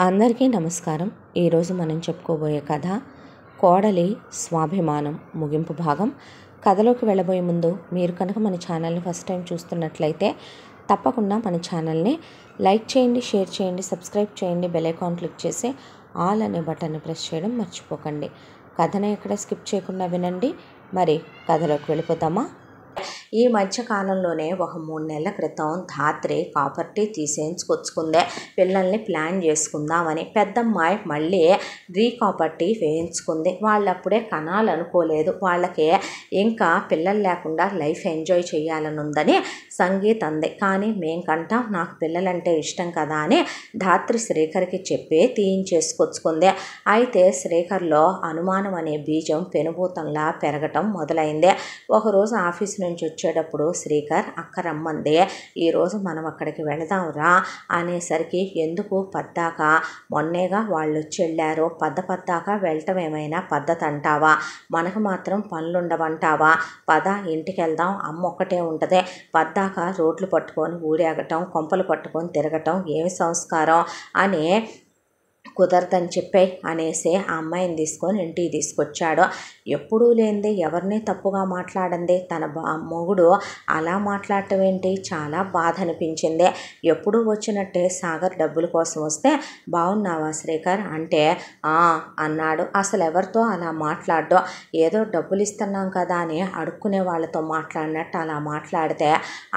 అందరికీ నమస్కారం. ఈరోజు మనం చెప్పుకోబోయే కథ కోడలి స్వాభిమానం ముగింపు భాగం. కథలోకి వెళ్ళబోయే ముందు మీరు కనుక మన ఛానల్ని ఫస్ట్ టైం చూస్తున్నట్లయితే తప్పకుండా మన ఛానల్ని లైక్ చేయండి, షేర్ చేయండి, సబ్స్క్రైబ్ చేయండి, బెల్ ఐకాన్ క్లిక్ చేసి ఆల్ అనే బటన్ని ప్రెస్ చేయడం మర్చిపోకండి. కథను ఎక్కడ స్కిప్ చేయకుండా వినండి. మరి కథలోకి వెళ్ళిపోతామా? ఈ మధ్య కాలంలోనే ఒక 3 నెలల క్రితం ధాత్రి ప్రాపర్టీ తీసేయించుకొచ్చుకుందే. పిల్లల్ని ప్లాన్ చేసుకుందామని పెద్దమ్మాయి మళ్ళీ ప్రాపర్టీ వేయించుకుంది. వాళ్ళప్పుడే కనాలనుకోలేదు. వాళ్ళకి ఇంకా పిల్లలు లేకుండా లైఫ్ ఎంజాయ్ చేయాలని ఉందని సంగీత్ అంది. కానీ మేం కంటాం, నాకు పిల్లలంటే ఇష్టం కదా అని ధాత్రి శ్రీకర్కి చెప్పి తీయించేసుకొచ్చుకుంది. అయితే శ్రీకర్లో అనుమానం అనే బీజం పెనుభూతంలా పెరగటం మొదలైంది. ఒకరోజు ఆఫీస్ నుంచి వచ్చేటప్పుడు శ్రీకర్ అక్క రమ్మంది, ఈరోజు మనం అక్కడికి వెళదాంరా అనేసరికి, ఎందుకు పద్దాక, మొన్నేగా వాళ్ళు వచ్చి వెళ్ళారు, పద్దాక వెళ్ళటం ఏమైనా పద్ధతి అంటావా? మనకు మాత్రం పనులుండవంటావా? పద ఇంటికి వెళ్దాం, అమ్మ ఒక్కటే ఉంటుంది, పద్దాక రోడ్లు పట్టుకొని ఊరేగటం, కొంపలు పట్టుకొని తిరగటం ఏమి సంస్కారం అని కుదరదని చెప్పే అనేసి ఆ అమ్మాయిని తీసుకొని ఇంటికి తీసుకొచ్చాడు. ఎప్పుడూ లేనిది ఎవరిని తప్పుగా మాట్లాడండి, తన మొగుడు అలా మాట్లాడటం ఏంటి? చాలా బాధ అనిపించింది. ఎప్పుడు వచ్చినట్టే సాగర్ డబ్బుల కోసం వస్తే, బాగున్నావా శ్రీకర్ అంటే అన్నాడు. అసలు ఎవరితో అలా మాట్లాడో, ఏదో డబ్బులు ఇస్తున్నాం కదా అని అడుక్కునే వాళ్ళతో మాట్లాడినట్టు అలా మాట్లాడితే,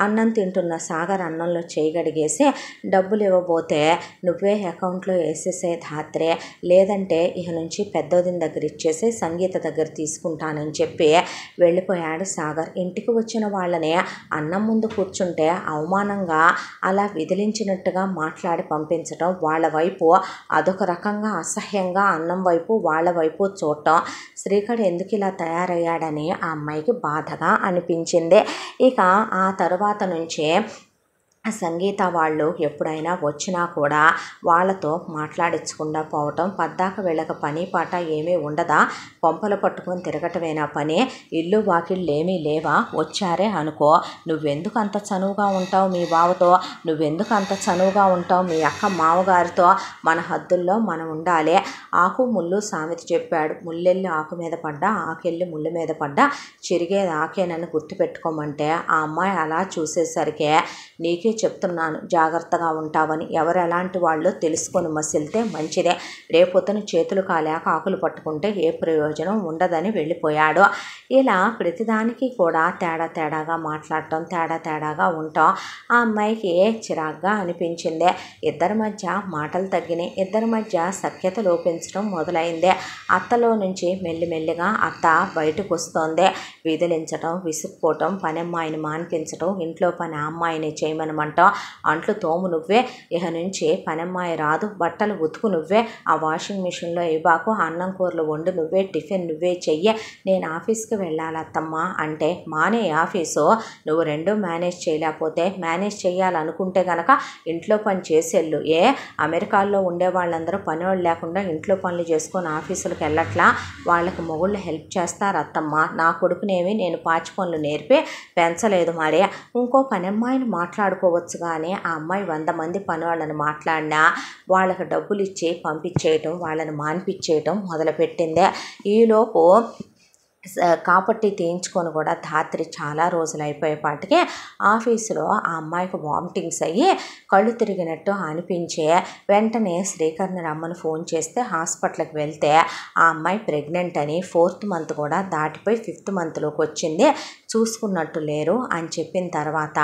అన్నం తింటున్న సాగర్ అన్నంలో చేయగడిగేసి డబ్బులు ఇవ్వబోతే, నువ్వే అకౌంట్లో వేసేసే ధాత్రే, లేదంటే ఇక నుంచి పెద్దోదిన దగ్గర ఇచ్చేసి సంగీత దగ్గర తీసుకుంటానని చెప్పి వెళ్ళిపోయాడు సాగర్. ఇంటికి వచ్చిన వాళ్ళని అన్నం ముందు కూర్చుంటే అవమానంగా అలా విదిలించినట్టుగా మాట్లాడి పంపించటం, వాళ్ళ వైపు అదొక రకంగా అసహ్యంగా అన్నం వైపు వాళ్ళ వైపు చూడటం, శ్రీకర్ ఎందుకు ఇలా తయారయ్యాడని ఆ అమ్మాయికి బాధగా అనిపించింది. ఇక ఆ తర్వాత నుంచి సంగీత వాళ్ళు ఎప్పుడైనా వచ్చినా కూడా వాళ్ళతో మాట్లాడించకుండా పోవటం, పద్దాక వీళ్ళకి పని పాట ఏమీ ఉండదా, కొంపలు పట్టుకొని తిరగటమేనా పని, ఇల్లు వాకిళ్ళు ఏమీ లేవా, వచ్చారే అనుకో, నువ్వెందుకు అంత చనువుగా ఉంటావు మీ బావతో, నువ్వెందుకు అంత చనువుగా ఉంటావు మీ అక్క మామగారితో, మన హద్దుల్లో మనం ఉండాలి. ఆకు ముళ్ళు సామెత చెప్పాడు, ముల్లెళ్ళి ఆకు మీద పడ్డా, ఆకెళ్ళి ముళ్ళు మీద పడ్డా చిరిగేది ఆకేనని గుర్తుపెట్టుకోమంటే, ఆ అమ్మాయి అలా చూసేసరికి, నీకే చెప్తున్నాను జాగ్రత్తగా ఉంటావని, ఎవరు ఎలాంటి వాళ్ళు తెలుసుకొని మసిలితే మంచిదే, రేపొద్దున చేతులు కాలేక ఆకులు పట్టుకుంటే ఏ ప్రయోజనం ఉండదని వెళ్ళిపోయాడు. ఇలా ప్రతిదానికి కూడా తేడాగా మాట్లాడటం, తేడాగా ఉంటాం ఆ అమ్మాయికి చిరాగ్గా అనిపించింది. ఇద్దరి మధ్య మాటలు తగ్గినాయి, ఇద్దరి మధ్య సఖ్యత లోపించడం మొదలైంది. అత్తలో నుంచి మెల్లిమెల్లిగా అత్త బయటకు వస్తోంది. విదిలించటం, విసుక్కోవటం, పని అమ్మాయిని మాన్పించటం, ఇంట్లో పని అమ్మాయిని చేయమనమంటాం, అంట్లు తోము నువ్వే, ఇక నుంచి పనమ్మాయి రాదు, బట్టలు ఉతుకు నువ్వే, ఆ వాషింగ్ మిషన్లో ఇవ్వకు, అన్నం కూరలు వండు నువ్వే, టిఫిన్ నువ్వే చెయ్యి, నేను ఆఫీస్కి వెళ్ళాలి అత్తమ్మా అంటే, మానే ఆఫీసు, నువ్వు రెండూ మేనేజ్ చేయలేకపోతే, మేనేజ్ చేయాలనుకుంటే గనక ఇంట్లో పని చేసేళ్ళు, ఏ అమెరికాలో ఉండే వాళ్ళందరూ పనివాళ్ళు లేకుండా ఇంట్లో పనులు చేసుకొని ఆఫీసులకు వెళ్ళట్లా, వాళ్ళకి మొగుళ్ళు హెల్ప్ చేస్తారు అత్తమ్మ, నా కొడుకునేమి నేను పాచి పనులు నేర్పి పెంచలేదు మరి, ఇంకో పనమ్మాయిని మాట్లాడుకోవచ్చు కానీ ఆ అమ్మాయి 100 మంది పని వాళ్ళని మాట్లాడినా వాళ్ళకి డబ్బులు ఇచ్చి పంపించేయటం, వాళ్ళని మాన్పించేయటం మొదలుపెట్టింది. ఈలోపు కాపట్టి తీయించుకొని కూడా ధాత్రి చాలా రోజులు అయిపోయేపాటికి ఆఫీసులో ఆ అమ్మాయికి వామిటింగ్స్ అయ్యి కళ్ళు తిరిగినట్టు అనిపించే, వెంటనే శ్రీకర్ని రమ్మని ఫోన్ చేస్తే హాస్పిటల్కి వెళ్తే ఆ అమ్మాయి ప్రెగ్నెంట్ అని 4th మంత్ కూడా దాటిపోయి 5th మంత్లోకి వచ్చింది, చూసుకున్నట్టు లేరు అని చెప్పిన తర్వాత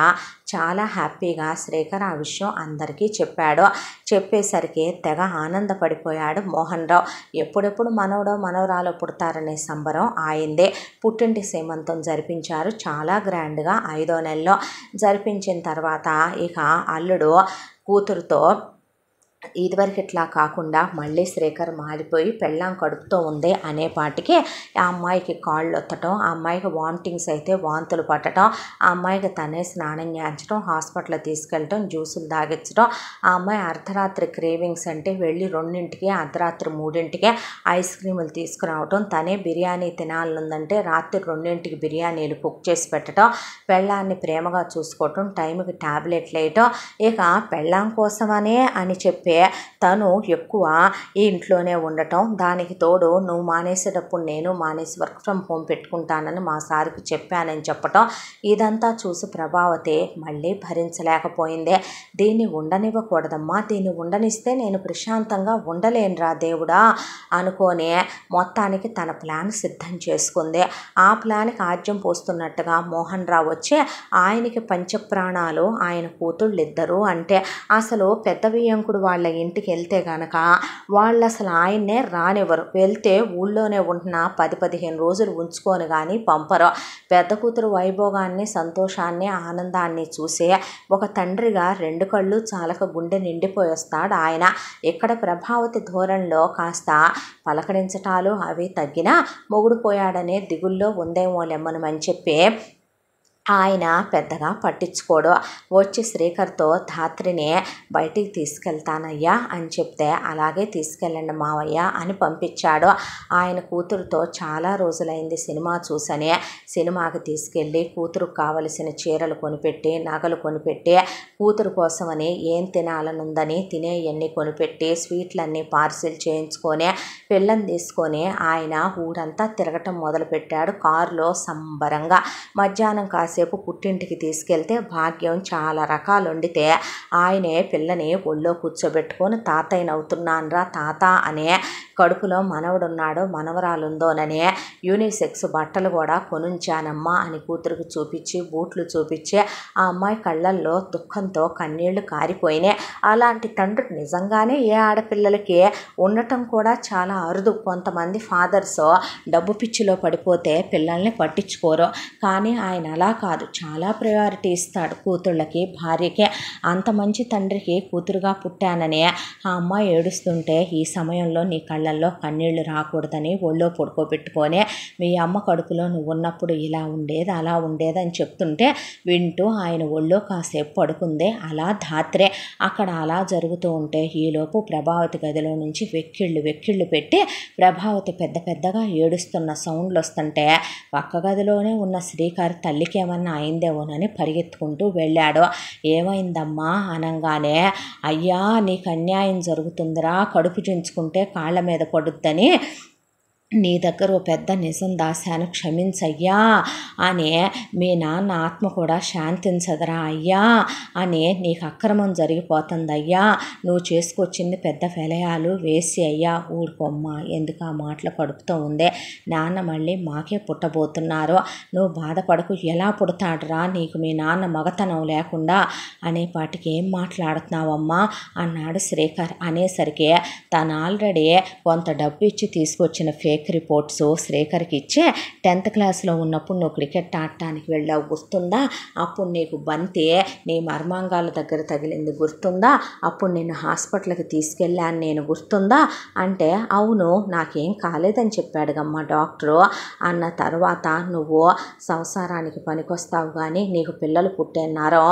చాలా హ్యాపీగా శ్రీకర్ ఆ విషయం అందరికీ చెప్పాడు. చెప్పేసరికి తెగ ఆనందపడిపోయాడు మోహన్ రావు. ఎప్పుడెప్పుడు మనవడో మనవరాలో పుడతారనే సంబరం ఆయిందే. పుట్టింటి సీమంతం జరిపించారు చాలా గ్రాండ్గా, 5వ నెలలో జరిపించిన తర్వాత ఇక అల్లుడు కూతురుతో ఇదివరకు ఇట్లా కాకుండా మళ్ళీ శ్రీకర్ మారిపోయి పెళ్ళాం కడుపుతో ఉంది అనేపాటికి ఆ అమ్మాయికి కాళ్ళు ఒత్తటం, ఆ అమ్మాయికి వామిటింగ్స్ అయితే వాంతులు పట్టడం, ఆ అమ్మాయికి తనే స్నానం చేయించడం, హాస్పిటల్ తీసుకెళ్ళటం, జ్యూసులు తాగించడం, ఆ అమ్మాయి అర్ధరాత్రి క్రేవింగ్స్ అంటే వెళ్ళి 2ంటికి, అర్ధరాత్రి 3ంటికే ఐస్ క్రీములు తీసుకురావటం, తనే బిర్యానీ తినాలనుందంటే రాత్రి 2ంటికి బిర్యానీలు కుక్ చేసి పెట్టడం, పెళ్ళాన్ని ప్రేమగా చూసుకోవటం, టైంకి ట్యాబ్లెట్లు వేయటం, ఇక పెళ్ళాం కోసమనే అని చెప్పి అలాగే తను ఎక్కువ ఈ ఇంట్లోనే ఉండటం, దానికి తోడు నువ్వు మానేసేటప్పుడు నేను మానేసి వర్క్ ఫ్రమ్ హోమ్ పెట్టుకుంటానని మా సార్కి చెప్పానని చెప్పటం, ఇదంతా చూసి ప్రభావతి మళ్ళీ భరించలేకపోయింది. దీన్ని ఉండనివ్వకూడదమ్మా, దీన్ని ఉండనిస్తే నేను ప్రశాంతంగా ఉండలేనురా దేవుడా అనుకొని మొత్తానికి తన ప్లాన్ సిద్ధం చేసుకుంది. ఆ ప్లాన్కి ఆజ్యం పోస్తున్నట్టుగా మోహన్ రావు వచ్చి ఆయనకి పంచప్రాణాలు ఆయన కూతుళ్ళిద్దరూ, అంటే అసలు పెద్ద వియ్యంకుడు వాళ్ళ ఇంటికి వెళ్తే గనక వాళ్ళు అసలు ఆయన్నే రానివ్వరు, వెళ్తే ఊళ్ళోనే ఉంటున్న 10-15 రోజులు ఉంచుకొని కానీ పంపరు. పెద్ద కూతురు వైభోగాన్ని, సంతోషాన్ని, ఆనందాన్ని చూసి ఒక తండ్రిగా 2 కళ్ళు చాలక గుండె నిండిపోయేస్తాడు ఆయన. ఇక్కడ ప్రభావతి ధోరణిలో కాస్త పలకరించటాలు అవి తగ్గినా మొగుడు పోయాడనే దిగుల్లో ఉందేమోలెమ్మనమని చెప్పి ఆయన పెద్దగా పట్టించుకోడు. వచ్చి శ్రీకర్తో ధాత్రిని బయటికి తీసుకెళ్తానయ్యా అని చెప్తే అలాగే తీసుకెళ్ళండి మావయ్య అని పంపించాడు. ఆయన కూతురుతో చాలా రోజులైంది సినిమా చూసని సినిమాకి తీసుకెళ్ళి కూతురుకు కావలసిన చీరలు కొనిపెట్టి, నగలు కొనిపెట్టి, కూతురు కోసమని ఏం తినాలనుందని తినేవన్నీ కొనిపెట్టి, స్వీట్లన్నీ పార్సిల్ చేయించుకొని పిల్లని తీసుకొని ఆయన ఊరంతా తిరగటం మొదలుపెట్టాడు కారులో సంబరంగా. మధ్యాహ్నం కాసేపు పుట్టింటికి తీసుకెళ్తే భాగ్యం చాలా రకాలు వండితే ఆయనే పిల్లని ఒళ్ళో కూర్చోబెట్టుకొని తాతయ్య నవ్వుతున్నానరా తాత అనే, కడుపులో మనవడున్నాడో మనవరాలుందోననే యూనిసెక్స్ బట్టలు కూడా కొనుంచానమ్మా అని కూతురుకు చూపించి, బూట్లు చూపించి ఆ అమ్మాయి కళ్ళల్లో దుఃఖంతో కన్నీళ్లు కారిపోయినాయి. అలాంటి తండ్రి నిజంగానే ఏ ఆడపిల్లలకి ఉండటం కూడా చాలా అరుదు. కొంతమంది ఫాదర్స్ డబ్బు పిచ్చిలో పడిపోతే పిల్లల్ని పట్టించుకోరు, కానీ ఆయన అలా కాదు, చాలా ప్రయారిటీ ఇస్తాడు కూతుళ్ళకి, భార్యకి. అంత మంచి తండ్రికి కూతురుగా పుట్టానని ఆ అమ్మాయి ఏడుస్తుంటే ఈ సమయంలో నీ కళ్ళల్లో కన్నీళ్లు రాకూడదని ఒళ్ళో పడుకోబెట్టుకొని మీ అమ్మ కడుపులో నువ్వు ఉన్నప్పుడు ఇలా ఉండేది అలా ఉండేది అని చెప్తుంటే వింటూ ఆయన ఒళ్ళో కాసేపు పడుకుందే అలా ధాత్రే. అక్కడ అలా జరుగుతూ ఉంటే ఈలోపు ప్రభావతి గదిలో నుంచి వెక్కిళ్ళు పెట్టి ప్రభావతి పెద్ద పెద్దగా ఏడుస్తున్న సౌండ్లు వస్తుంటే పక్క గదిలోనే ఉన్న శ్రీకర్ తల్లికి ఏమన్నా అయిందేమోనని పరిగెత్తుకుంటూ వెళ్ళాడు. ఏమైందమ్మా అనంగానే, అయ్యా నీకు అన్యాయం జరుగుతుందిరా, కడుపు చించుకుంటే కాళ్ళ మీద పడుద్దని నీ దగ్గర ఓ పెద్ద నిజం దాశాను, క్షమించయ్యా అని, మీ నాన్న ఆత్మ కూడా శాంతించదురా అయ్యా అని, నీకు అక్రమం జరిగిపోతుందయ్యా, నువ్వు చేసుకొచ్చింది పెద్ద ఫెలయాలు వేసి అయ్యా. ఊరుకోమ్మా, ఎందుకు ఆ మాటలు కడుపుతూ ఉందే, నాన్న మళ్ళీ మాకే పుట్టబోతున్నారు, నువ్వు బాధపడకు, ఎలా పుడతాడురా, నీకు మీ నాన్న మగతనం లేకుండా అనేపాటికి ఏం మాట్లాడుతున్నావమ్మా అన్నాడు శ్రీకర్. అనేసరికి తను ఆల్రెడీ కొంత డబ్బు ఇచ్చి తీసుకొచ్చిన ఫేక్ రిపోర్ట్స్ శ్రీకర్కి ఇచ్చే, 10th క్లాస్లో ఉన్నప్పుడు నువ్వు క్రికెట్ ఆడటానికి వెళ్ళావు గుర్తుందా, అప్పుడు నీకు బంతి నీ మర్మాంగాల దగ్గర తగిలింది గుర్తుందా, అప్పుడు నిన్ను హాస్పిటల్కి తీసుకెళ్ళాను నేను గుర్తుందా అంటే, అవును నాకేం కాలేదని చెప్పాడుగమ్మా డాక్టరు అన్న తర్వాత, నువ్వు సంసారానికి పనికొస్తావు కానీ నీకు పిల్లలు పుట్టేన్నారో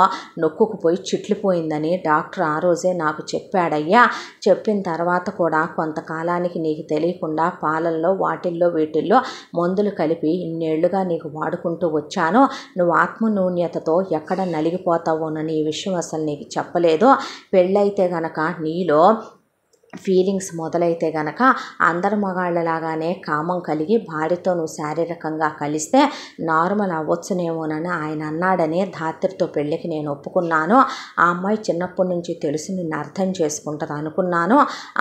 నొక్కుకుపోయి చిట్లిపోయిందని డాక్టర్ ఆ రోజే నాకు చెప్పాడయ్యా. చెప్పిన తర్వాత కూడా కొంతకాలానికి నీకు తెలియకుండా పాలల్లో వాటిల్లో వీటిల్లో మందులు కలిపి ఇన్నేళ్లుగా నీకు వాడుకుంటూ వచ్చాను. నువ్వు ఆత్మన్యూన్యతతో ఎక్కడ నలిగిపోతావోనని ఈ విషయం అసలు నీకు చెప్పలేదు. పెళ్ళైతే గనక నీలో ఫీలింగ్స్ మొదలైతే గనక అందరు మగాళ్ళలాగానే కామం కలిగి భార్యతో నువ్వు శారీరకంగా కలిస్తే నార్మల్ అవ్వచ్చునేమోనని ఆయన అన్నాడని ధాత్రితో పెళ్ళికి నేను ఒప్పుకున్నాను. ఆ అమ్మాయి చిన్నప్పటి నుంచి తెలిసి నిన్ను అర్థం చేసుకుంటుంది అనుకున్నాను.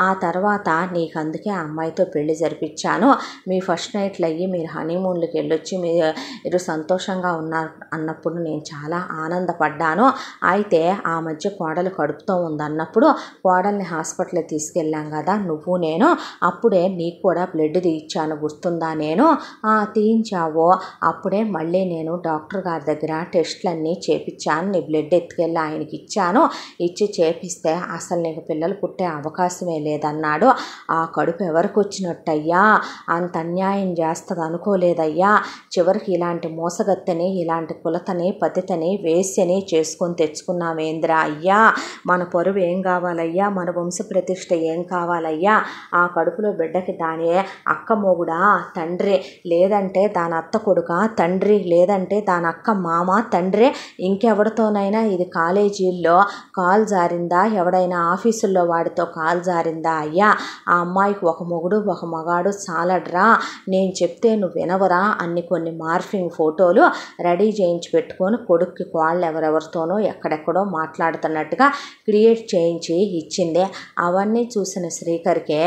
ఆ తర్వాత నీకు అందుకే ఆ అమ్మాయితో పెళ్లి జరిపించాను. మీ ఫస్ట్ నైట్లు అయ్యి మీరు హనీమూన్లకి వెళ్ళొచ్చి మీరు సంతోషంగా ఉన్నారు అన్నప్పుడు నేను చాలా ఆనందపడ్డాను. అయితే ఆ మధ్య కోడలు కడుపుతో ఉందన్నప్పుడు కోడల్ని హాస్పిటల్కి తీసుకెళ్ళాం కదా నువ్వు నేను, అప్పుడే నీకు కూడా బ్లడ్ తీయించాను గుర్తుందా, నేను తీయించావో అప్పుడే మళ్ళీ నేను డాక్టర్ గారి దగ్గర టెస్ట్లన్నీ చేపించాను, నీ బ్లడ్ ఎత్తుకెళ్ళి ఆయనకి ఇచ్చాను, ఇచ్చి చేపిస్తే అసలు నీకు పిల్లలు పుట్టే అవకాశమే లేదన్నాడు. ఆ కడుపు ఎవరికి వచ్చినట్టయ్యా, అంత అన్యాయం చేస్తుంది అనుకోలేదయ్యా. చివరికి ఇలాంటి మోసగత్తని, ఇలాంటి కులతని, పతితని, వేశ్యని చేసుకొని తెచ్చుకున్నావేంద్రా అయ్యా, మన పరువు ఏం కావాలయ్యా, మన వంశ ప్రతిష్ట ఏం కావాలయ్యా? ఆ కడుపులో బిడ్డకి దాని అక్క మొగుడా తండ్రి, లేదంటే దాని అత్త కొడుక తండ్రి, లేదంటే దాని అక్క మామ తండ్రి, ఇంకెవరితోనైనా ఇది కాలేజీల్లో కాలు జారిందా? ఎవడైనా ఆఫీసుల్లో వాడితో కాలు జారిందా? అయ్యా ఆ అమ్మాయికి ఒక మొగుడు ఒక మగాడు చాలడ్రా, నేను చెప్తే నువ్వు వినవరా అన్ని కొన్ని మార్ఫింగ్ ఫోటోలు రెడీ చేయించి పెట్టుకొని కొడుక్కి కోళ్ళు ఎవరెవరితోనో ఎక్కడెక్కడో మాట్లాడుతున్నట్టుగా క్రియేట్ చేయించి ఇచ్చిందే. అవన్నీ చూసిన శ్రీకర్కే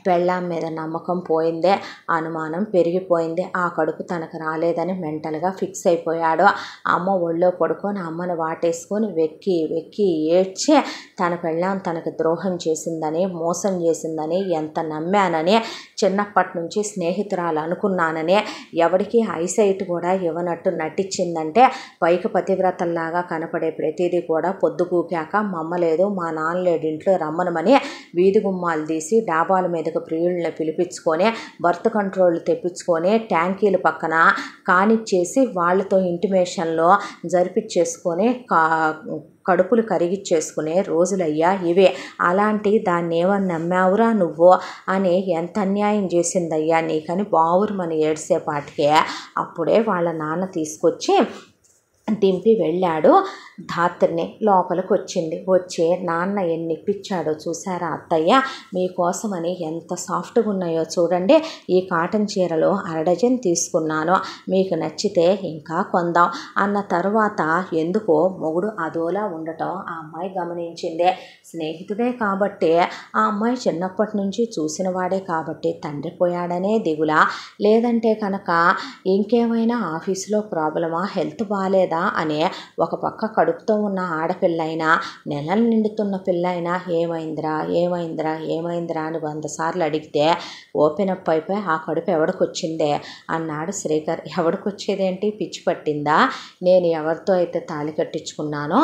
పెళ్ళాం మీద నమ్మకం పోయిందే, అనుమానం పెరిగిపోయింది. ఆ కడుపు తనకు రాలేదని మెంటల్గా ఫిక్స్ అయిపోయాడు. అమ్మ ఒళ్ళో పడుకొని అమ్మని వాటేసుకొని వెక్కి వెక్కి ఏడ్చి తన పెళ్ళాం తనకు ద్రోహం చేసిందని, మోసం చేసిందని, ఎంత నమ్మానని, చిన్నప్పటి నుంచి స్నేహితురాలు అనుకున్నానని, ఎవరికి ఐసైట్ కూడా ఇవ్వనట్టు నటించిందంటే పైకి పతివ్రతల్లాగా కనపడే ప్రతిదీ కూడా పొద్దుగూకాక మమ్మలేదు మా నాన్న లేడు ఇంట్లో రమ్మనమని వీధి గుమ్మాలు తీసి డాబాల మీదకు ప్రియుళ్ళని పిలిపించుకొని బర్త్ కంట్రోల్ తెప్పించుకొని ట్యాంకీల పక్కన కానిచ్చేసి వాళ్ళతో ఇంటిమేషన్లో జరిపించేసుకొని కడుపులు కరిగిచ్చేసుకునే రోజులయ్యా ఇవే. అలాంటి దాన్ని ఏమని నమ్మావురా నువ్వు అని ఎంత అన్యాయం చేసిందయ్యా నీకని బావురుమని ఏడ్సేపాటికే అప్పుడే వాళ్ళ నాన్న తీసుకొచ్చి దింపి వెళ్ళాడు. ధాత్రిని లోపలికి వచ్చింది. వచ్చి నాన్న ఎన్ని ఇప్పించాడో చూసారా అత్తయ్య, మీకోసమని ఎంత సాఫ్ట్గా ఉన్నాయో చూడండి, ఈ కాటన్ చీరలు 1/2 డజన్ తీసుకున్నాను, మీకు నచ్చితే ఇంకా కొందాం అన్న తర్వాత ఎందుకో మొగుడు అదోలా ఉండటం ఆ అమ్మాయి గమనించిందే. స్నేహితుడే కాబట్టి, ఆ అమ్మాయి చిన్నప్పటి నుంచి చూసిన వాడే కాబట్టి తండ్రి పోయాడనే దిగులా, లేదంటే కనుక ఇంకేమైనా ఆఫీసులో ప్రాబ్లమా, హెల్త్ బాగాలేదా అనే ఒక పక్క కడుపుతో ఉన్న ఆడపిల్లైనా నెలలు నిండుతున్న పిల్లైనా ఏమైందిరా ఏమైందిరా ఏమైందిరా అని 100 సార్లు అడిగితే ఓపెన్ అప్ అయిపోయి ఆ కడుపు ఎవడికొచ్చిందే అన్నాడు శ్రీకర్. ఎవడికొచ్చేదేంటి, పిచ్చి పట్టిందా? నేను ఎవరితో అయితే తాళి కట్టించుకున్నానో,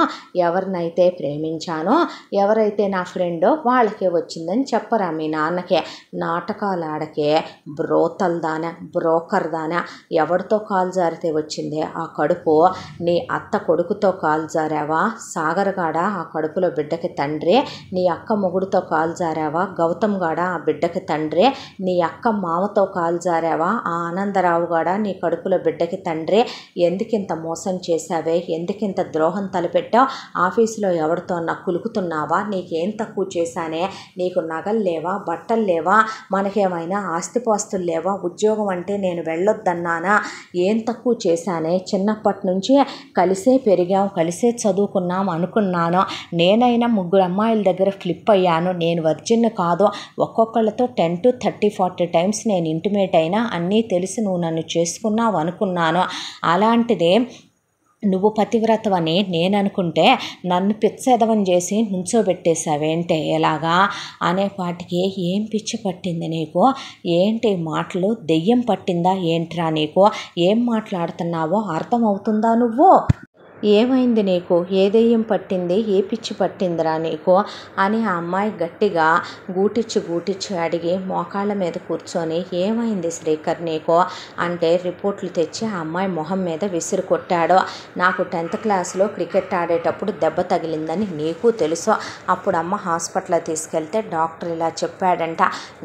ఎవరినైతే ప్రేమించానో, ఎవరైతే నా ఫ్రెండో వాళ్ళకే వచ్చిందని చెప్పరా మీ నాన్నకే? నాటకాలు ఆడకే బ్రోతల్ దానా, బ్రోకర్ దానా, ఎవరితో కాలు జారితే వచ్చిందే ఆ కడుపు? నీ అత్త కొడుకుతో కాలు జారావా? సాగరగాడ ఆ కడుపులో బిడ్డకి తండ్రి. నీ అక్క మొగుడుతో కాలు జారావా? గౌతమ్ గాడ ఆ బిడ్డకి తండ్రి. నీ అక్క మామతో కాలు జారావా? ఆ ఆనందరావు గాడ నీ కడుపులో బిడ్డకి తండ్రి. ఎందుకింత మోసం చేశావే? ఎందుకింత ద్రోహం తలపెట్టావు? ఆఫీసులో ఎవరితో కులుకుతున్నావా? నీకేం తక్కువ చేశానే? నీకు నగలు లేవా? బట్టలు లేవా? మనకేమైనా ఆస్తిపాస్తులు లేవా? ఉద్యోగం అంటే నేను వెళ్ళొద్దన్నానా? ఏం తక్కువ చేశానే? చిన్నప్పటి నుంచి కలిసే పెరిగాం, కలిసే చదువుకున్నాం అనుకున్నాను. నేనైనా 3 అమ్మాయిల దగ్గర ఫ్లిప్ అయ్యాను. నేను వర్జిన్ కాదు. ఒక్కొక్కళ్ళతో 10 to 30, 40 టైమ్స్ నేను ఇంటిమేట్ అయినా అన్నీ తెలిసి నువ్వు నన్ను చేసుకున్నావు అనుకున్నాను. అలాంటిదే నువ్వు పతివ్రతవని నేను అనుకుంటే నన్ను పిచ్చెదవని చేసి నుంచోబెట్టేశావేంటే ఎలాగా అనేపాటికి ఏం పిచ్చి పట్టింది నీకు? ఏంటి మాటలు, దెయ్యం పట్టిందా ఏంట్రా నీకు? ఏం మాట్లాడుతున్నావో అర్థమవుతుందా నువ్వు? ఏమైంది నీకు? ఏ దెయ్యం పట్టింది, ఏ పిచ్చి పట్టిందిరా నీకు అని ఆ అమ్మాయి గట్టిగా గూటిచ్చి అడిగి మోకాళ్ళ మీద కూర్చొని ఏమైంది శ్రీకర్ నీకు అంటే రిపోర్ట్లు తెచ్చి ఆ అమ్మాయి మొహం మీద విసిరి కొట్టాడు. నాకు 10th క్లాస్లో క్రికెట్ ఆడేటప్పుడు దెబ్బ తగిలిందని నీకు తెలుసు. అప్పుడు అమ్మ హాస్పిటల్ తీసుకెళ్తే డాక్టర్ ఇలా చెప్పాడంట,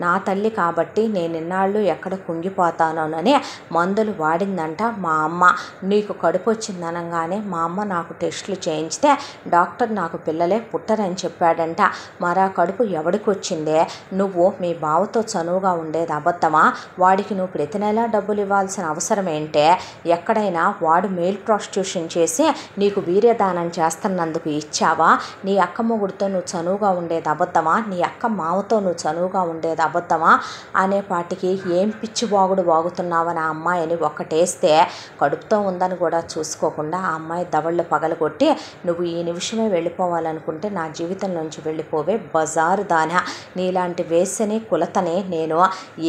నా తల్లి కాబట్టి నేను ఇన్నాళ్ళు ఎక్కడ కుంగిపోతానోనని మందులు వాడిందంట మా అమ్మ. నీకు కడుపు వచ్చిందనగానే మా అమ్మ నాకు టెస్టులు చేయించితే డాక్టర్ నాకు పిల్లలే పుట్టరని చెప్పాడంట. మరా కడుపు ఎవడికి వచ్చిందే? నువ్వు మీ బావతో చనువుగా ఉండేది అబద్ధమా? వాడికి నువ్వు ప్రతి నెలా డబ్బులు ఇవ్వాల్సిన అవసరం ఏంటే? ఎక్కడైనా వాడు మెయిల్ ప్రాస్టిట్యూషన్ చేసి నీకు వీర్యదానం చేస్తున్నందుకు ఇచ్చావా? నీ అక్క మొగుడితో నువ్వు చనువుగా ఉండేది అబద్ధమా? నీ అక్క మామతో నువ్వు చనువుగా ఉండేది అబద్ధమా అనేపాటికి ఏం పిచ్చి బాగుడు బాగుతున్నావని ఆ అమ్మాయిని ఒక్కటేస్తే కడుపుతో ఉందని కూడా చూసుకోకుండా ఆ అమ్మాయి దవళ్ళు పగలగొట్టి, నువ్వు ఈ నిమిషమే వెళ్ళిపోవాలనుకుంటే నా జీవితం నుంచి వెళ్ళిపోవే బజారు దానా, నీలాంటి వేసని కులతని నేను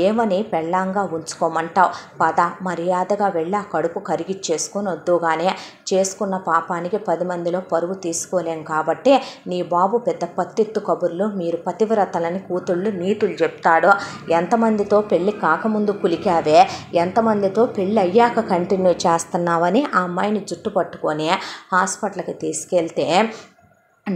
ఏమని పెళ్ళాంగా ఉంచుకోమంటావు? పద మర్యాదగా వెళ్ళి ఆ కడుపు కరిగిచ్చేసుకొని వద్దుగానే. చేసుకున్న పాపానికి 10 మందిలో పరువు తీసుకోలేం కాబట్టి నీ బాబు పెద్ద పత్తిత్తు కబుర్లు, మీరు పతివ్రతలని కూతుళ్ళు నీతులు చెప్తాడు. ఎంతమందితో పెళ్ళి కాకముందు కులికావే, ఎంతమందితో పెళ్ళి అయ్యాక కంటిన్యూ చేస్తున్నావని ఆ అమ్మాయిని జుట్టు పట్టుకొని హాస్పిటల్కి తీసుకెళ్తే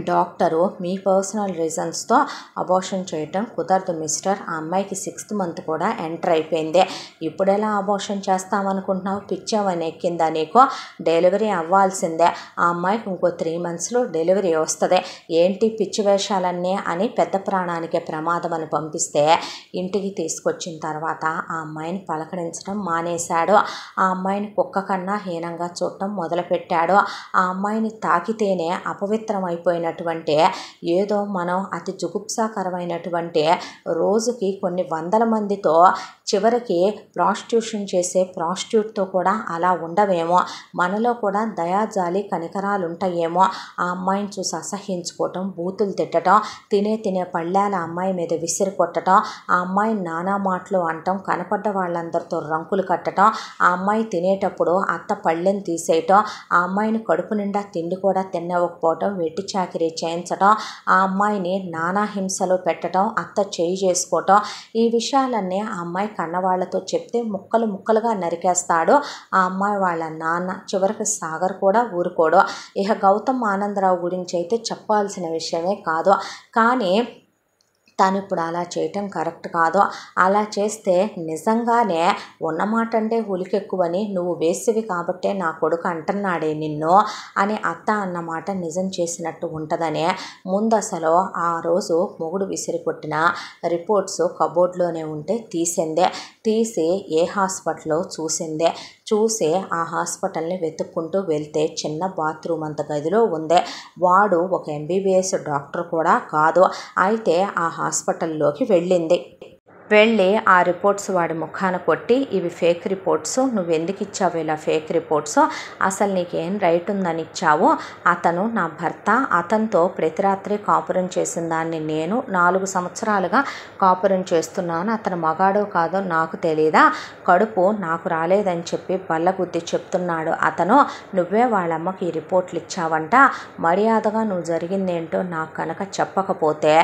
డాక్టరు మీ పర్సనల్ రీజన్స్తో అబార్షన్ చేయటం కుదరదు మిస్టర్, ఆ అమ్మాయికి 6th మంత్ కూడా ఎంటర్ అయిపోయింది, ఇప్పుడు ఎలా అబార్షన్ చేస్తామనుకుంటున్నావు, పిచ్చామని ఎక్కిందా నీకు, డెలివరీ అవ్వాల్సిందే, ఆ అమ్మాయికి ఇంకో 3 monthsలో డెలివరీ వస్తుంది, ఏంటి పిచ్చి వేషాలన్నీ అని పెద్ద ప్రాణానికి ప్రమాదం అని పంపిస్తే ఇంటికి తీసుకొచ్చిన తర్వాత ఆ అమ్మాయిని పలకరించడం మానేశాడు, ఆ అమ్మాయిని కుక్క కన్నా హీనంగా చూడటం మొదలుపెట్టాడు, ఆ అమ్మాయిని తాకితేనే అపవిత్రం అయిపోయినటువంటి ఏదో మనం అతి జుగుప్సాకరమైనటువంటి రోజుకి కొన్ని 100 మందితో చివరికి ప్రాస్టిట్యూషన్ చేసే ప్రాస్టిట్యూట్తో కూడా అలా ఉండవేమో, మనలో కూడా దయాజాలి కనికరాలు ఉంటాయేమో, ఆ అమ్మాయిని చూసి అసహ్యించుకోవటం, బూతులు తిట్టడం, తినే పళ్ళాల అమ్మాయి మీద విసిరి కొట్టడం, ఆ అమ్మాయిని నానా మాటలు అంటాం, కనపడ్డ వాళ్ళందరితో రంకులు కట్టడం, ఆ అమ్మాయి తినేటప్పుడు అత్త పళ్ళెని తీసేయటం, ఆ అమ్మాయిని కడుపు నిండా తిండి కూడా తినకపోవటం, వెట్టి చాకిరీ చేయించడం, ఆ అమ్మాయిని నానా హింసలు పెట్టడం, అత్త చేయి చేసుకోవటం, ఈ విషయాలన్నీ ఆ అమ్మాయి కన్నవాళ్లతో చెప్తే ముక్కలు ముక్కలుగా నరికేస్తాడు ఆ అమ్మాయి వాళ్ళ నాన్న, చివరికి సాగర్ కూడా ఊరుకోడు. ఇక గౌతమ్ ఆనందరావు గురించి అయితే చెప్పాల్సిన విషయమే కాదు, కానీ తను ఇప్పుడు అలా చేయటం కరెక్ట్ కాదు, అలా చేస్తే నిజంగానే ఉన్నమాట అంటే ఉలికెక్కువని, నువ్వు వేసివి కాబట్టే నా కొడుకు అంటున్నాడే నిన్ను అని అత్త అన్నమాట నిజం చేసినట్టు ఉంటుందనే ముందు అసలు ఆ రోజు మొగుడు విసిరి కొట్టిన రిపోర్ట్స్ కబోర్డ్లోనే ఉంటే తీసి ఏ హాస్పిటల్లో చూసి ఆ హాస్పిటల్ని వెతుక్కుంటూ వెళ్తే చిన్న బాత్రూమ్ అంత గదిలో ఉంది, వాడు ఒక MBBS డాక్టర్ కూడా కాదు, అయితే ఆ హాస్పిటల్లోకి వెళ్ళి ఆ రిపోర్ట్స్ వాడి ముఖాన కొట్టి, ఇవి ఫేక్ రిపోర్ట్స్, నువ్వు ఎందుకు ఇచ్చావు ఇలా ఫేక్ రిపోర్ట్స్, అసలు నీకేం రైట్ ఉందని ఇచ్చావు, అతను నా భర్త, అతనితో ప్రతి రాత్రి కాపురం చేసిన దాన్ని నేను 4 సంవత్సరాలుగా కాపురం చేస్తున్నాను, అతను మగాడో కాదో నాకు తెలీదా, కడుపు నాకు రాలేదని చెప్పి బల్లగుద్ది చెప్తున్నాడు అతను, నువ్వే వాళ్ళమ్మకి ఈ రిపోర్ట్లు ఇచ్చావంట, మర్యాదగా నువ్వు జరిగిందేంటో నాకు కనుక చెప్పకపోతే,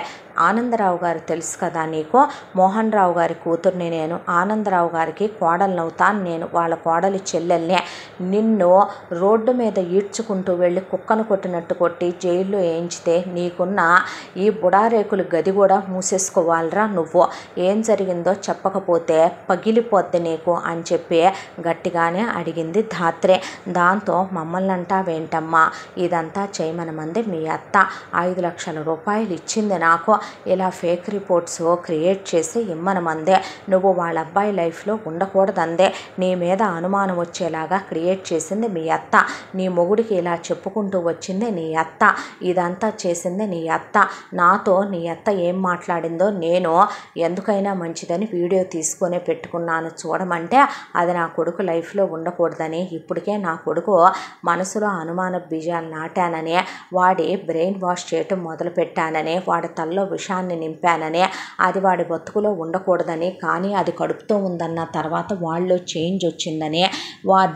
ఆనందరావు గారు తెలుసు కదా నీకు, మోహన్ రావు గారి కూతుర్ని నేను, ఆనందరావు గారికి కోడలనవుతాను నేను, వాళ్ళ కోడలి చెల్లెల్నే, నిన్ను రోడ్డు మీద ఈడ్చుకుంటూ వెళ్ళి కుక్కను కొట్టినట్టు కొట్టి జైల్లో వేయించితే నీకున్న ఈ బుడారేకులు గది కూడా మూసేసుకోవాలరా నువ్వు, ఏం జరిగిందో చెప్పకపోతే పగిలిపోద్ది నీకు అని చెప్పి గట్టిగానే అడిగింది ధాత్రే. దాంతో మమ్మల్ని అంటావేంటమ్మా, ఇదంతా చేయమనమంది మీ అత్త, 5 లక్షల రూపాయలు ఇచ్చింది నాకు, ఇలా ఫేక్ రిపోర్ట్స్ క్రియేట్ చేసి ఇమ్మనమందే, నువ్వు వాళ్ళ అబ్బాయి లైఫ్లో ఉండకూడదందే, నీ మీద అనుమానం వచ్చేలాగా క్రియేట్ చేసింది మీ అత్త, నీ మొగుడికి ఇలా చెప్పుకుంటూ వచ్చింది నీ అత్త, ఇదంతా చేసింది నీ అత్త, నాతో నీ అత్త ఏం మాట్లాడిందో నేను ఎందుకైనా మంచిదని వీడియో తీసుకొని పెట్టుకున్నాను చూడమంటే, అది నా కొడుకు లైఫ్లో ఉండకూడదని, ఇప్పటికే నా కొడుకు మనసులో అనుమాన బీజాలు నాటానని, వాడి బ్రెయిన్ వాష్ చేయటం మొదలుపెట్టానని, వాడి తల్లో విషాన్ని నింపానని, అది వాడి బతుకులో ఉండకూడదని, కానీ అది కడుపుతో ఉందన్న తర్వాత వాళ్ళు చేంజ్ వచ్చిందని,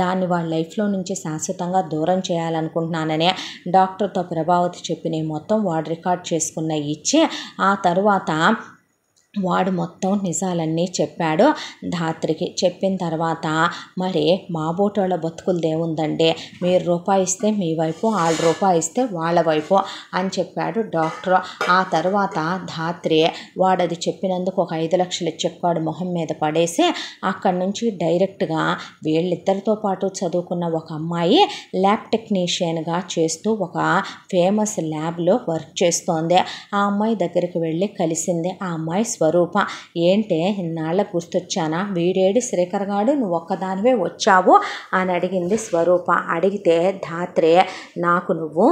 దాన్ని వాళ్ళ లైఫ్లో నుంచి శాశ్వతంగా దూరం చేయాలనుకుంటున్నానని డాక్టర్తో ప్రభావతి చెప్పిన మొత్తం వాడు రికార్డ్ చేసుకున్న ఇచ్చి, ఆ తరువాత వాడు మొత్తం నిజాలన్నీ చెప్పాడు ధాత్రికి. చెప్పిన తర్వాత మరి మా బోటోళ్ళ బతుకులదేముందండి, మీరు రూపాయి ఇస్తే మీ వైపు, వాళ్ళు రూపాయి ఇస్తే వాళ్ళ వైపు అని చెప్పాడు డాక్టర్. ఆ తర్వాత ధాత్రి వాడది చెప్పినందుకు ఒక 5 లక్షలు చెక్కాడు మొహం మీద పడేసి, అక్కడి నుంచి డైరెక్ట్గా వీళ్ళిద్దరితో పాటు చదువుకున్న ఒక అమ్మాయి ల్యాబ్ టెక్నీషియన్గా చేస్తూ ఒక ఫేమస్ ల్యాబ్లో వర్క్ చేస్తోంది, ఆ అమ్మాయి దగ్గరికి వెళ్ళి కలిసింది. ఆ అమ్మాయి స్వరూప. ఏంటే ఇన్నాళ్ళకు గుర్తొచ్చానా, వీడేడి శ్రీకర్ గాడు, నువ్వు ఒక్కదానివే వచ్చావు అని అడిగింది స్వరూప. అడిగితే ధాత్రే, నాకు నువ్వు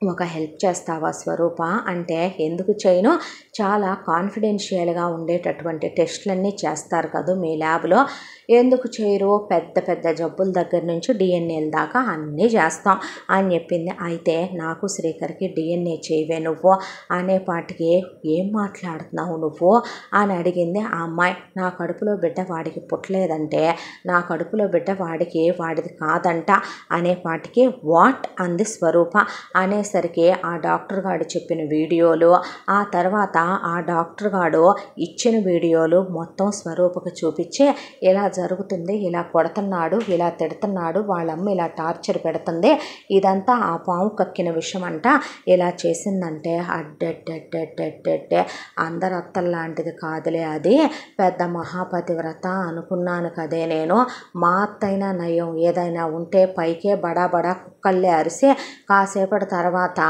ఒక హెల్ప్ చేస్తావా స్వరూప అంటే, ఎందుకు చేయను, చాలా కాన్ఫిడెన్షియల్గా ఉండేటటువంటి టెస్టులన్నీ చేస్తారు కదా మీ ల్యాబ్లో, ఎందుకు చేయరు, పెద్ద పెద్ద జబ్బుల దగ్గర నుంచి డిఎన్ఏల దాకా అన్నీ చేస్తాం అని చెప్పింది. అయితే నాకు శ్రీకర్కి డిఎన్ఏ చేయవే నువ్వు అనేపాటికి, ఏం మాట్లాడుతున్నావు నువ్వు అని అడిగింది ఆ అమ్మాయి. నా కడుపులో బిడ్డ వాడికి పుట్టలేదంటే, నా కడుపులో బిడ్డ వాడిది కాదంట అనేపాటికి వాట్ అంది స్వరూప. అనేసరికి ఆ డాక్టర్ గారు చెప్పిన వీడియోలు, ఆ తర్వాత ఆ డాక్టర్ గారు ఇచ్చిన వీడియోలు మొత్తం స్వరూపకు చూపించి, ఇలా జరుగుతుంది, ఇలా కొడుతున్నాడు, ఇలా తిడుతున్నాడు, వాళ్ళమ్మ ఇలా టార్చర్ పెడుతుంది, ఇదంతా ఆ పాము కక్కిన విషయం అంట. ఇలా చేసిందంటే అడ్డెడ్డెడ్డెడ్డెడ్డెడ్డే అందరు అత్తల్లాంటిది కాదులే, అది పెద్ద మహాపతివ్రత అనుకున్నాను కదే నేను. మా అత్తైనా నయం, ఏదైనా ఉంటే పైకే బడా బడా కుక్కల్లే అరిసి కాసేపటి తర్వాత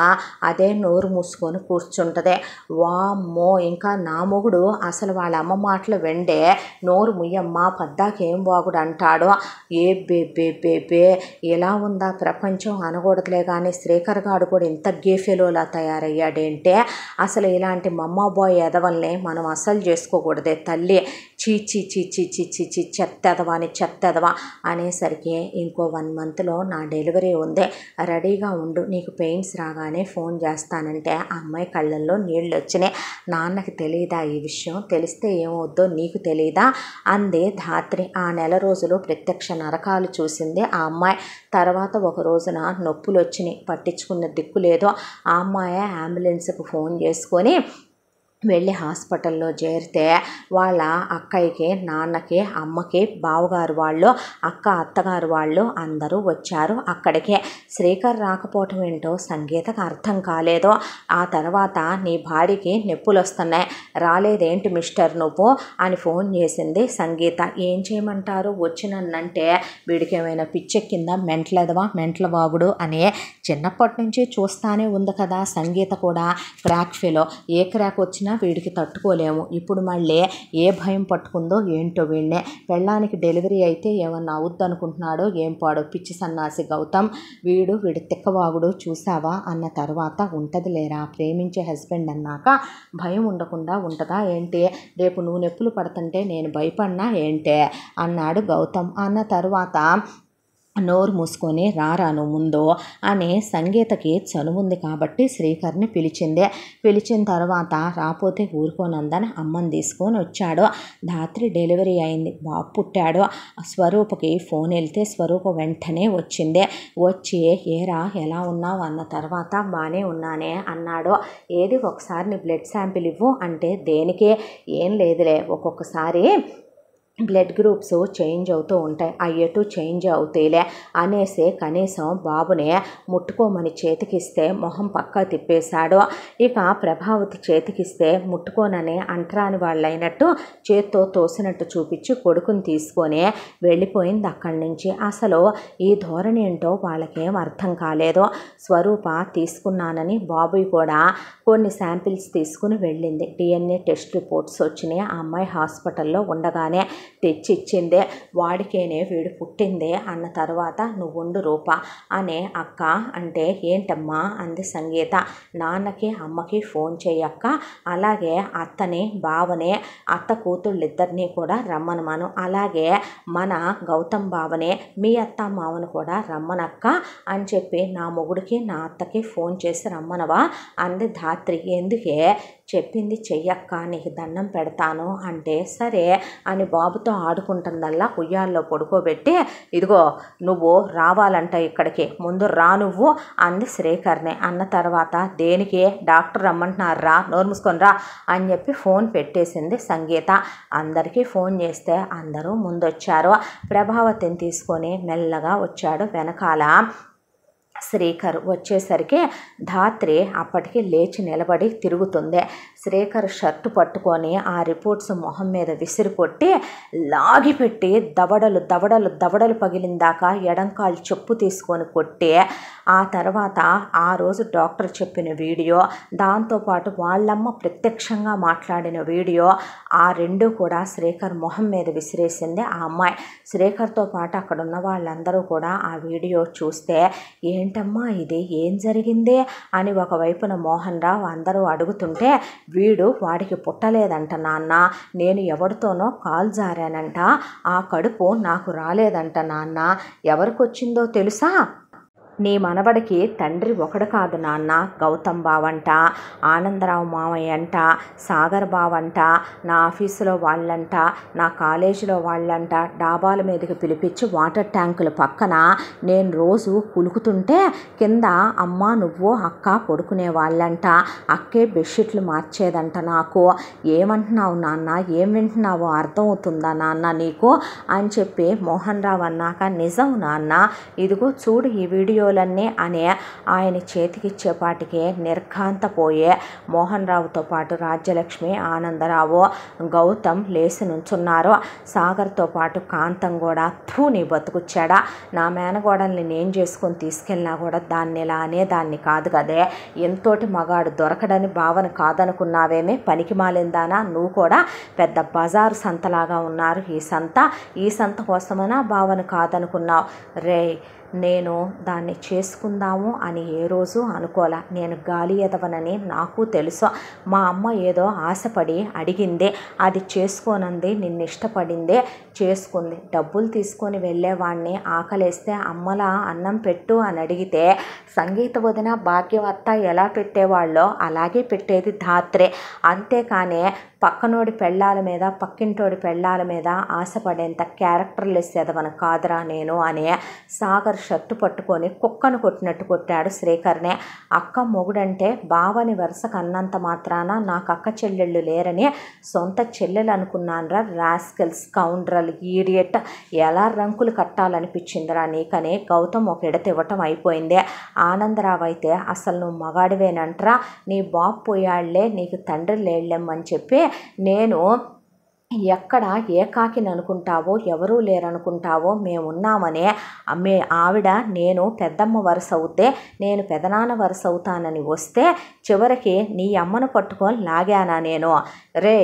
అదే నోరు మూసుకొని కూర్చుంటుంది. వామ్మో, ఇంకా నా మొగుడు అసలు వాళ్ళ అమ్మ మాటలు వెండే నోరు ముయ్యమ్మ పద్దాకేం వాగుడు అంటాడు. ఏ బే ఎలా ఉందా ప్రపంచం అనకూడదులే కానీ శ్రీకర్ గాడు కూడా ఇంత గేఫెలోలా తయారయ్యాడేంటే. అసలు ఇలాంటి మమ్మాబాయ్ ఎదవల్ని మనం అసలు చేసుకోకూడదే తల్లి. చీచి చీచి చీచి చీ చెత్తెదవా చెత్తెదవా అనేసరికి ఇంకో 1 monthలో నా డెలివరీ ఉంది, రెడీగా ఉండు, నీకు పెయిన్స్ రాగానే ఫోన్ చేస్తానంటే ఆ అమ్మాయి కళ్ళల్లో నీళ్ళు వచ్చినాయి. నాన్నకి తెలియదా ఈ విషయం? తెలిస్తే ఏమవుద్దో నీకు తెలియదా అంది ధాత్రి. ఆ నెల రోజులు ప్రత్యక్ష నరకాలు చూసింది ఆ అమ్మాయి. తర్వాత ఒక రోజున నొప్పులు వచ్చినాయి, పట్టించుకున్న దిక్కు లేదో ఆ అమ్మాయి అంబులెన్స్కి ఫోన్ చేసుకొని వెళ్ళి హాస్పిటల్లో చేరితే వాళ్ళ అక్కయ్యకి, నాన్నకి, అమ్మకి, బావగారు వాళ్ళు, అత్తగారు వాళ్ళు అందరూ వచ్చారు అక్కడికే. శ్రీకర్ రాకపోవటం ఏంటో సంగీతకు అర్థం కాలేదు. ఆ తర్వాత నీ భార్యకి నొప్పులు వస్తున్నాయి, రాలేదేంటి మిస్టర్ నువ్వు అని ఫోన్ చేసింది సంగీత. ఏం చేయమంటారు, వచ్చినన్నంటే వీడికి ఏమైనా పిచ్చెక్కిందా, మెంట్ల వాగుడు అని చిన్నప్పటి నుంచి చూస్తానే ఉంది కదా సంగీత కూడా. క్రాక్ ఫెలో, ఏ క్రాక్ వచ్చినా వీడికి తట్టుకోలేము. ఇప్పుడు మళ్ళీ ఏ భయం పట్టుకుందో ఏంటో వీడినే. పెళ్ళానికి డెలివరీ అయితే ఏమన్నా అవుద్దనుకుంటున్నాడో ఏం పాడో పిచ్చి సన్నాసి గౌతమ్. వీడి తిక్కవాగుడు చూసావా అన్న తర్వాత ఉంటది లేరా, ప్రేమించే హస్బెండ్ అన్నాక భయం ఉండకుండా ఉంటుందా ఏంటి? రేపు నువ్వు నొప్పులు పడుతుంటే నేను భయపడినా ఏంటే అన్నాడు గౌతమ్. అన్న తర్వాత నోరు మూసుకొని రాను ముందు అని సంగీతకి చనువుంది కాబట్టి శ్రీకర్ని పిలిచిన తర్వాత రాపోతే ఊరుకోనందని అమ్మని తీసుకొని వచ్చాడు. ధాత్రి డెలివరీ అయింది, బాబు పుట్టాడు. స్వరూపకి ఫోన్ వెళ్తే స్వరూప వెంటనే వచ్చింది. వచ్చి ఏరా ఎలా ఉన్నావు అన్న తర్వాత బాగానే ఉన్నానే అన్నాడు. ఏది ఒకసారి నీ బ్లడ్ శాంపిల్ ఇవ్వు అంటే దేనికి? ఏం లేదులే, ఒక్కొక్కసారి బ్లడ్ గ్రూప్స్ చేంజ్ అవుతూ ఉంటాయి, అయ్యేటు చేంజ్ అవుతాయిలే అనేసి కనీసం బాబుని ముట్టుకోమని చేతికిస్తే మొహం పక్కా తిప్పేశాడు. ఇక ప్రభావతి చేతికిస్తే ముట్టుకోనని అంటరాని వాళ్ళైనట్టు చేత్తో తోసినట్టు చూపించి కొడుకుని తీసుకొని వెళ్ళిపోయింది అక్కడి నుంచి. అసలు ఈ ధోరణి ఏంటో వాళ్ళకేం అర్థం కాలేదు. స్వరూప తీసుకున్నానని బాబుయి కూడా కొన్ని శాంపిల్స్ తీసుకుని వెళ్ళింది. DNA టెస్ట్ రిపోర్ట్స్ వచ్చినాయి. ఆ అమ్మాయి హాస్పిటల్లో ఉండగానే తెచ్చి ఇచ్చిందే. వాడికేనే వీడు పుట్టిందే అన్న తర్వాత నువ్వు ఉండు రూప అనే అక్క అంటే ఏంటమ్మా అంది సంగీత. నాన్నకి అమ్మకి ఫోన్ చేయక్క, అలాగే అత్తని బావని అత్త కూతుళ్ళిద్దరినీ కూడా రమ్మనమాను, అలాగే మన గౌతమ్ బావని మీ అత్త మావను కూడా రమ్మనక్క అని చెప్పి నా మొగుడికి నా అత్తకి ఫోన్ చేసి రమ్మనవా అంది ధాత్రి. ఎందుకే చెప్పింది చెయ్యక్క, నీకు దండం పెడతాను అంటే సరే అని బాబుతో ఆడుకుంటుందల్లా ఉయ్యాల్లో పడుకోబెట్టి ఇదిగో నువ్వు రావాలంట ఇక్కడికి, ముందు రా నువ్వు అంది శ్రీకర్ని. అన్న తర్వాత దేనికి, డాక్టర్ రమ్మంటున్నారా, నోరు మూసుకొని రా అని చెప్పి ఫోన్ పెట్టేసింది సంగీత. అందరికీ ఫోన్ చేస్తే అందరూ ముందొచ్చారు. ప్రభావతిని తీసుకొని మెల్లగా వచ్చాడు వెనకాల శ్రీకర్. వచ్చేసరికి ధాత్రి అప్పటికి లేచి నిలబడి తిరుగుతుంది. శ్రీకర్ షర్టు పట్టుకొని ఆ రిపోర్ట్స్ మొహం మీద విసిరికొట్టి లాగిపెట్టి దవడలు పగిలిందాకా ఎడంకాలు చెప్పు తీసుకొని కొట్టి ఆ తర్వాత ఆ రోజు డాక్టర్ చెప్పిన వీడియో, దాంతోపాటు వాళ్ళమ్మ ప్రత్యక్షంగా మాట్లాడిన వీడియో, ఆ రెండు కూడా శ్రీకర్ మొహం మీద విసిరేసింది ఆ అమ్మాయి. శ్రీకర్తో పాటు అక్కడ ఉన్న వాళ్ళందరూ కూడా ఆ వీడియో చూస్తే ఏంటమ్మా ఇది, ఏం జరిగింది అని ఒకవైపున మోహన్ రావు అందరూ అడుగుతుంటే వీడు వాడికి పుట్టలేదంట నాన్న, నేను ఎవరితోనో కాలు జారానంట, ఆ కడుపు నాకు రాలేదంట నాన్న, ఎవరికొచ్చిందో తెలుసా నీ మనవడికి తండ్రి ఒకడు కాదు నాన్న, గౌతమ్ బావంట, ఆనందరావు మామయ్య అంట, సాగర్ బావంట, నా ఆఫీసులో వాళ్ళంట, నా కాలేజీలో వాళ్ళంట డాబాల మీదకి పిలిపించి వాటర్ ట్యాంకుల పక్కన నేను రోజు కులుకుతుంటే కింద అమ్మ నువ్వు అక్క పడుకునే వాళ్ళంట. అక్కే బెడ్షీట్లు మార్చేదంట. నాకు ఏమంటున్నావు నాన్న, ఏం వింటున్నావో అర్థం అవుతుందా నాన్న నీకు అని చెప్పి మోహన్ రావు అన్నాక, నిజం నాన్న, ఇదిగో చూడు ఈ వీడియోలన్నీ అని ఆయన చేతికిచ్చేపాటికే నిర్ఘాంతపోయే మోహన్ రావుతో పాటు రాజ్యలక్ష్మి, ఆనందరావు, గౌతమ్ లేచి నుంచున్నారు. సాగర్తో పాటు కాంతం కూడా నీ బతుకుచ్చాడా, నా మేనగోడల్ని నేను చేసుకొని తీసుకెళ్ళినా కూడా దాన్ని ఇలా అనేదాన్ని కాదు కదే, ఎంతోటి మగాడు దొరకడని భావన కాదనుకున్నావేమే, పనికి మాలిందానా, నువ్వు కూడా పెద్ద బజారు సంతలాగా ఉన్నారు ఈ సంత కోసమైనా భావన కాదనుకున్నావు. రే నేను దాన్ని చేసుకుందాము అని ఏ రోజు అనుకోలే. నేను గాలి ఎదవనని నాకు తెలుసు. మా అమ్మ ఏదో ఆశపడి అడిగింది, అది చేసుకోనంది, నిన్ను ఇష్టపడిందే చేసుకుంది. డబ్బులు తీసుకొని వెళ్ళేవాడిని ఆకలేస్తే అమ్మలా అన్నం పెట్టు అని అడిగితే సంగీత వదిన భాగ్యవత్త ఎలా పెట్టేవాళ్ళో అలాగే పెట్టేది ధాత్రే. అంతేకానే పక్కనోడి పెళ్ళాల మీద పక్కింటోడి పెళ్ళాల మీద ఆశపడేంత క్యారెక్టర్లెస్ ఎదవను కాదురా నేను అని సాగర్ షర్టు పట్టుకొని కుక్కను కొట్టినట్టు కొట్టాడు శ్రీకర్నే. అక్క మొగుడంటే బావని వరుసకు అన్నంత మాత్రాన నాకు అక్క చెల్లెళ్ళు లేరని సొంత చెల్లెలు అనుకున్నానరా రాస్కెల్, స్కౌండ్రల్, ఈడియట్. ఎలా రంకులు కట్టాలనిపించిందిరా నీకని గౌతమ్ ఒక ఎడత ఇవ్వటం అయిపోయింది. ఆనందరావు అయితే అసలు నువ్వు మగాడివేనంటరా, నీ బాబు పోయాళ్లే, నీకు తండ్రి లేళ్ళెమ్మని చెప్పి నేను ఎక్కడ ఏకాకిని అనుకుంటావో, ఎవరూ లేరనుకుంటావో, మేమున్నామనే ఆవిడ నేను పెద్దమ్మ వరుస అవుతే నేను పెదనాన్న వరుస అవుతానని వస్తే చివరికి నీ అమ్మను పట్టుకొని లాగానా నేను? రే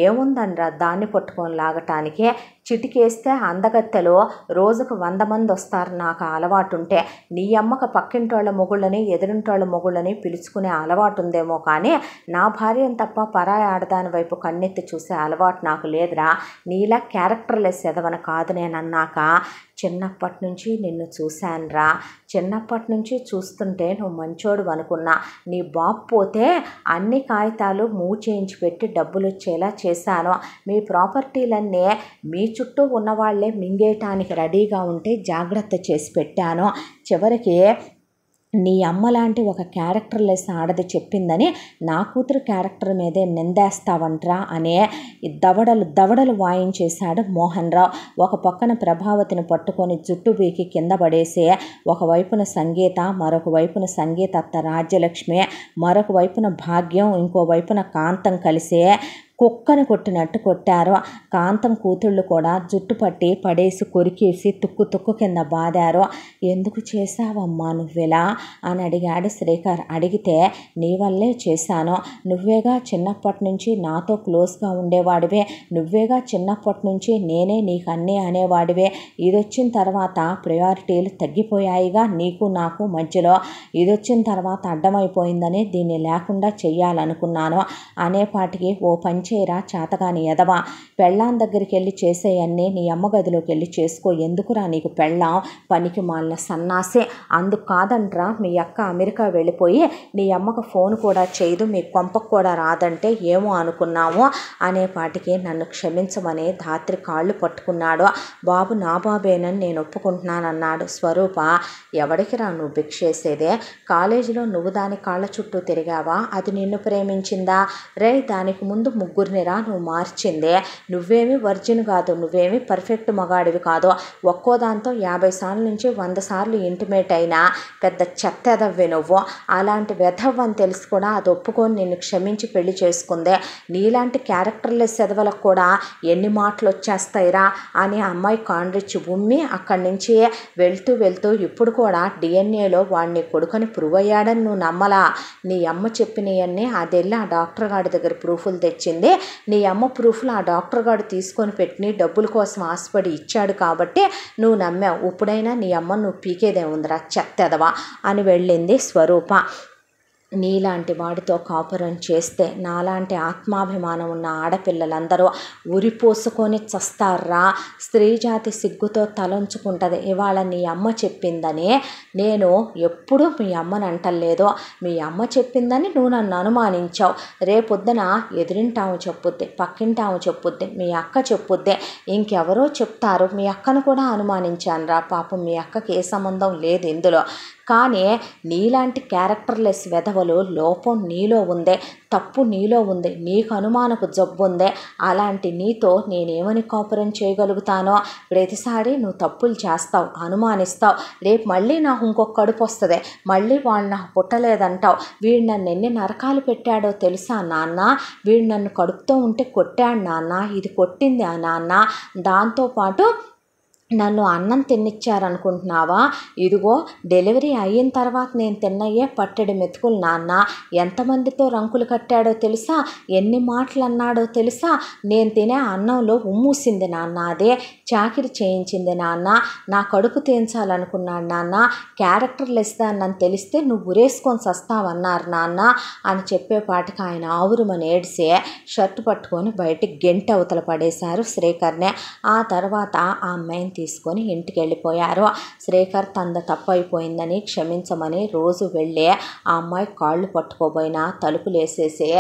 ఏముందనరా దాన్ని పట్టుకొని లాగటానికి? చిటికేస్తే అందగత్తెలో రోజుకు 100 మంది వస్తారు. నాకు అలవాటు ఉంటే నీ అమ్మకు పక్కింటోళ్ళ మొగుళ్ళని ఎదురింటోళ్ళ మొగుళ్ళని పిలుచుకునే అలవాటు ఉందేమో కానీ నా భార్యను తప్ప పరాయి ఆడదాని వైపు కన్నెత్తి చూసే అలవాటు నాకు లేదురా. నీలా క్యారెక్టర్లెస్ ఎదవన కాదు నేనన్నాక, చిన్నప్పటి నుంచి నిన్ను చూశానురా, చిన్నప్పటి నుంచి చూస్తుంటే నువ్వు మంచోడు అనుకున్నా. నీ బాబు పోతే అన్ని కాగితాలు మూవ్ చేయించి పెట్టి డబ్బులు వచ్చేలా చేశాను. మీ ప్రాపర్టీలన్నీ మీ చుట్టూ ఉన్నవాళ్లే మింగేయటానికి రెడీగా ఉంటే జాగ్రత్త చేసి పెట్టాను. చివరికి నీ అమ్మ లాంటి ఒక క్యారెక్టర్లెస్ ఆడది చెప్పిందని నా కూతురు క్యారెక్టర్ మీదే నిందేస్తావంట్రా అనే దవడలు వాయించేశాడు మోహన్ రావు. ఒక పక్కన ప్రభావతిని పట్టుకొని జుట్టు బీకి కింద పడేసి ఒకవైపున సంగీత, మరొక వైపున సంగీత అత్త రాజ్యలక్ష్మి, మరొక వైపున భాగ్యం, ఇంకో వైపున కాంతం కలిసి కుక్కని కొట్టినట్టు కొట్టారు. కాంతం కూతుళ్ళు కూడా జుట్టు పట్టి పడేసి కొరికేసి తుక్కు కింద బాదారు. ఎందుకు చేశావమ్మా నువ్వెలా అని అడిగాడు శ్రీకర్. అడిగితే నీ వల్లే చేశాను, నువ్వేగా చిన్నప్పటి నుంచి నాతో క్లోజ్గా ఉండేవాడివే, నువ్వేగా చిన్నప్పటి నుంచి నేనే నీకు అన్నీ అనేవాడివే. ఇదొచ్చిన తర్వాత ప్రయారిటీలు తగ్గిపోయాయిగా నీకు నాకు మధ్యలో. ఇదొచ్చిన తర్వాత అడ్డమైపోయిందని దీన్ని లేకుండా చెయ్యాలనుకున్నాను అనేపాటికి ఓ పంచేరా చేతగాని ఎదవా, పెళ్ళాం దగ్గరికి వెళ్ళి చేసేయన్నీ నీ అమ్మ గదిలోకి వెళ్ళి చేసుకో, ఎందుకురా నీకు పెళ్ళాం, పనికి మాలిన సన్నాసే. అందుకు కాదంట్రా మీ అక్క అమెరికా వెళ్ళిపోయి నీ అమ్మకు ఫోన్ కూడా చేయదు, మీ కొంపకు కూడా రాదంటే ఏమో అనుకున్నాము అనేపాటికి నన్ను క్షమించమని ధాత్రి కాళ్ళు పట్టుకున్నాడు. బాబు నా బాబేనని నేను ఒప్పుకుంటున్నానన్నాడు. స్వరూప, ఎవడికి రా నువ్వు భిక్షేసేదే? కాలేజీలో నువ్వు దాని కాళ్ళ చుట్టూ తిరిగావా? అది నిన్ను ప్రేమించిందా? రే దానికి ముందు ముగ్గురినిరా నువ్వు మార్చిందే. నువ్వేమీ వర్జిన్ కాదు, నువ్వేమీ పర్ఫెక్ట్ మగాడివి కాదు. ఒక్కో దాంతో 50 సార్లు నుంచి 100 సార్లు ఇంటిమేట్ అయినా పెద్ద చెత్త ఎదవ్వే నువ్వు. అలాంటి వెధవ్వని తెలిసి కూడా అది ఒప్పుకొని నిన్ను క్షమించి పెళ్లి చేసుకుందే. నీలాంటి క్యారెక్టర్లెస్ ఎదవలకు కూడా ఎన్ని మాటలు వచ్చేస్తాయిరా అని అమ్మాయి కాండ్రిచ్చి ఉమ్మి అక్కడి నుంచి వెళ్తూ ఇప్పుడు కూడా డిఎన్ఏలో వాడిని కొడుకని ప్రూవ్ అయ్యాడని నువ్వు నమ్మలా? నీ అమ్మ చెప్పినవన్నీ అది వెళ్ళి ఆ డాక్టర్ గారి దగ్గర ప్రూఫ్లు తెచ్చింది. నీ అమ్మ ప్రూఫ్లు ఆ డాక్టర్ గారు తీసుకొని పెట్టి డబ్బుల కోసం ఆశపడి ఇచ్చాడు కాబట్టి నువ్వు నమ్మావు. ఇప్పుడైనా నీ అమ్మ నువ్వు పీకేదేముందిరా చెత్తెదవా అని వెళ్ళింది స్వరూప. నీలాంటి వాడితో కాపురం చేస్తే నాలాంటి ఆత్మాభిమానం ఉన్న ఆడపిల్లలందరూ ఉరిపోసుకొని చస్తారా, స్త్రీజాతి సిగ్గుతో తలంచుకుంటుంది. ఇవాళ నీ అమ్మ చెప్పిందని నేను ఎప్పుడూ మీ అమ్మని అంటలేదు. మీ అమ్మ చెప్పిందని నువ్వు నన్ను అనుమానించావు. రేపొద్దున ఎదురింటాము చెప్పుద్ది, పక్కింటాము చెప్పుద్ది, మీ అక్క చెప్పుద్ది, ఇంకెవరో చెప్తారు. మీ అక్కను కూడా అనుమానించాను రా. పాపం మీ అక్కకి ఏ సంబంధం లేదు ఇందులో. కానీ నీలాంటి క్యారెక్టర్లెస్ వెధవలు లోపం నీలో ఉందే, తప్పు నీలో ఉంది, నీకు అనుమానపు జబ్బు ఉందే. అలాంటి నీతో నేనేమని కాపురం చేయగలుగుతానో? ప్రతిసారి నువ్వు తప్పులు చేస్తావు, అనుమానిస్తావు. రేపు మళ్ళీ నాకు ఇంకొక కడుపు వస్తుంది, మళ్ళీ వాళ్ళు నాకు పుట్టలేదంటావు. వీడు నన్ను ఎన్ని నరకాలు పెట్టాడో తెలుసా నాన్న? వీడు నన్ను కడుపుతో ఉంటే కొట్టాడు నాన్న, ఇది కొట్టింది ఆ నాన్న. దాంతోపాటు నన్ను అన్నం తినిచ్చారనుకుంటున్నావా? ఇదిగో డెలివరీ అయిన తర్వాత నేను తిన్నయ్యే పట్టెడు మెతుకులు నాన్న. ఎంతమందితో రంకులు కట్టాడో తెలుసా? ఎన్ని మాటలు అన్నాడో తెలుసా? నేను తినే అన్నంలో ఉమ్మూసింది నాన్న, అదే చాకిరి చేయించింది నాన్న. నా కడుపు తీయించాలనుకున్నాడు నాన్న. క్యారెక్టర్ లెస్ దాన్ని తెలిస్తే నువ్వు ఉరేసుకొని చస్తావన్నారు నాన్న అని చెప్పేపాటికి ఆయన ఆవురుమని ఏడిసి షర్టు పట్టుకొని బయటికి గెంట అవతల పడేశారు శ్రీకర్నే. ఆ తర్వాత ఆ అమ్మాయిని తీసుకొని ఇంటికి వెళ్ళిపోయారు. శ్రీకర్ తనది తప్పు అయిపోయిందని క్షమించమని రోజు వెళ్ళి ఆ అమ్మాయి కాళ్ళు పట్టుకోబోయినా తలుపులేసేసి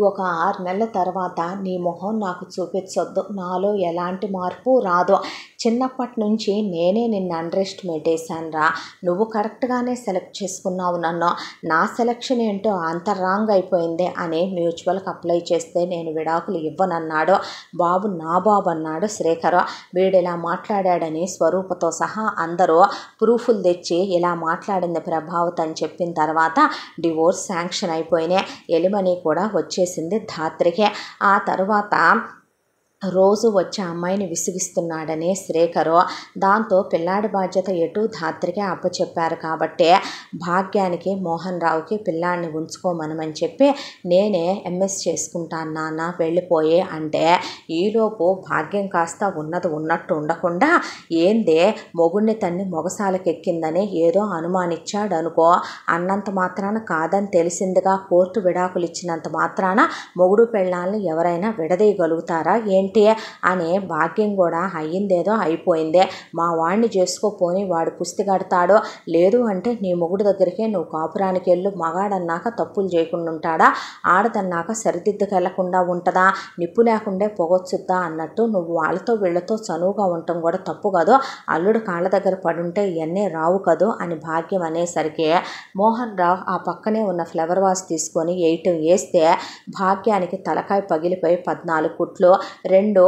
ఒక 6 నెలల తర్వాత నీ మొహం నాకు చూపించొద్దు, నాలో ఎలాంటి మార్పు రాదు. చిన్నప్పటి నుంచి నేనే నిన్ను అండర్ ఎస్టిమేట్ చేశాను రా. నువ్వు కరెక్ట్గానే సెలెక్ట్ చేసుకున్నావు నన్ను, నా సెలెక్షన్ ఏంటో అంత రాంగ్ అయిపోయింది అని మ్యూచువల్కి అప్లై చేస్తే నేను విడాకులు ఇవ్వనన్నాడు. బాబు నా బాబు అన్నాడు శ్రీకర్. వీడు ఇలా మాట్లాడాడని స్వరూపతో సహా అందరూ ప్రూఫ్లు తెచ్చి ఇలా మాట్లాడింది ప్రభావత్ అని చెప్పిన తర్వాత డివోర్స్ శాంక్షన్ అయిపోయినాయి. ఎలిమనీ కూడా వచ్చేసింది ధాత్రికి. ఆ తర్వాత రోజు వచ్చే అమ్మాయిని విసిగిస్తున్నాడని శ్రీకరు. దాంతో పిల్లాడి బాధ్యత ఎటు ధాత్రికే అప్పచెప్పారు కాబట్టి భాగ్యానికి మోహన్ రావుకి పిల్లాడిని ఉంచుకోమనమని చెప్పి నేనే ఎంఎస్ చేసుకుంటాను నాన్న వెళ్ళిపోయే అంటే, ఈలోపు భాగ్యం కాస్త ఉన్నది ఉన్నట్టు ఉండకుండా ఏందే మొగుడిని తన్ని మొగసాలకెక్కిందని ఏదో అనుమానించాడు అనుకో. అన్నంత మాత్రాన కాదని తెలిసిందిగా, కోర్టు విడాకులు ఇచ్చినంత మాత్రాన మొగుడు పెళ్ళాలని ఎవరైనా విడదీయగలుగుతారా ఏంటి అని భాగ్యం కూడా అయ్యిందేదో అయిపోయిందే. మా వాడిని చేసుకోపోని వాడు కుస్తీ కడతాడో, లేదు అంటే నీ మొగుడు దగ్గరికే నువ్వు కాపురానికి వెళ్ళు. మగాడన్నాక తప్పులు చేయకుండా ఉంటాడా? ఆడదన్నాక సరిదిద్దుకెళ్లకుండా ఉంటుందా? నిప్పు లేకుండే పొగొచ్చుద్దా అన్నట్టు నువ్వు వాళ్ళతో వీళ్ళతో చనువుగా ఉండటం కూడా తప్పు కదో. అల్లుడు కాళ్ళ దగ్గర పడుంటే ఇవన్నీ రావు కదో అని భాగ్యం అనేసరికి మోహన్ రావు ఆ పక్కనే ఉన్న ఫ్లవర్ వాస్ తీసుకొని వేస్తే భాగ్యానికి తలకాయ పగిలిపోయి 14 కుట్లు, 2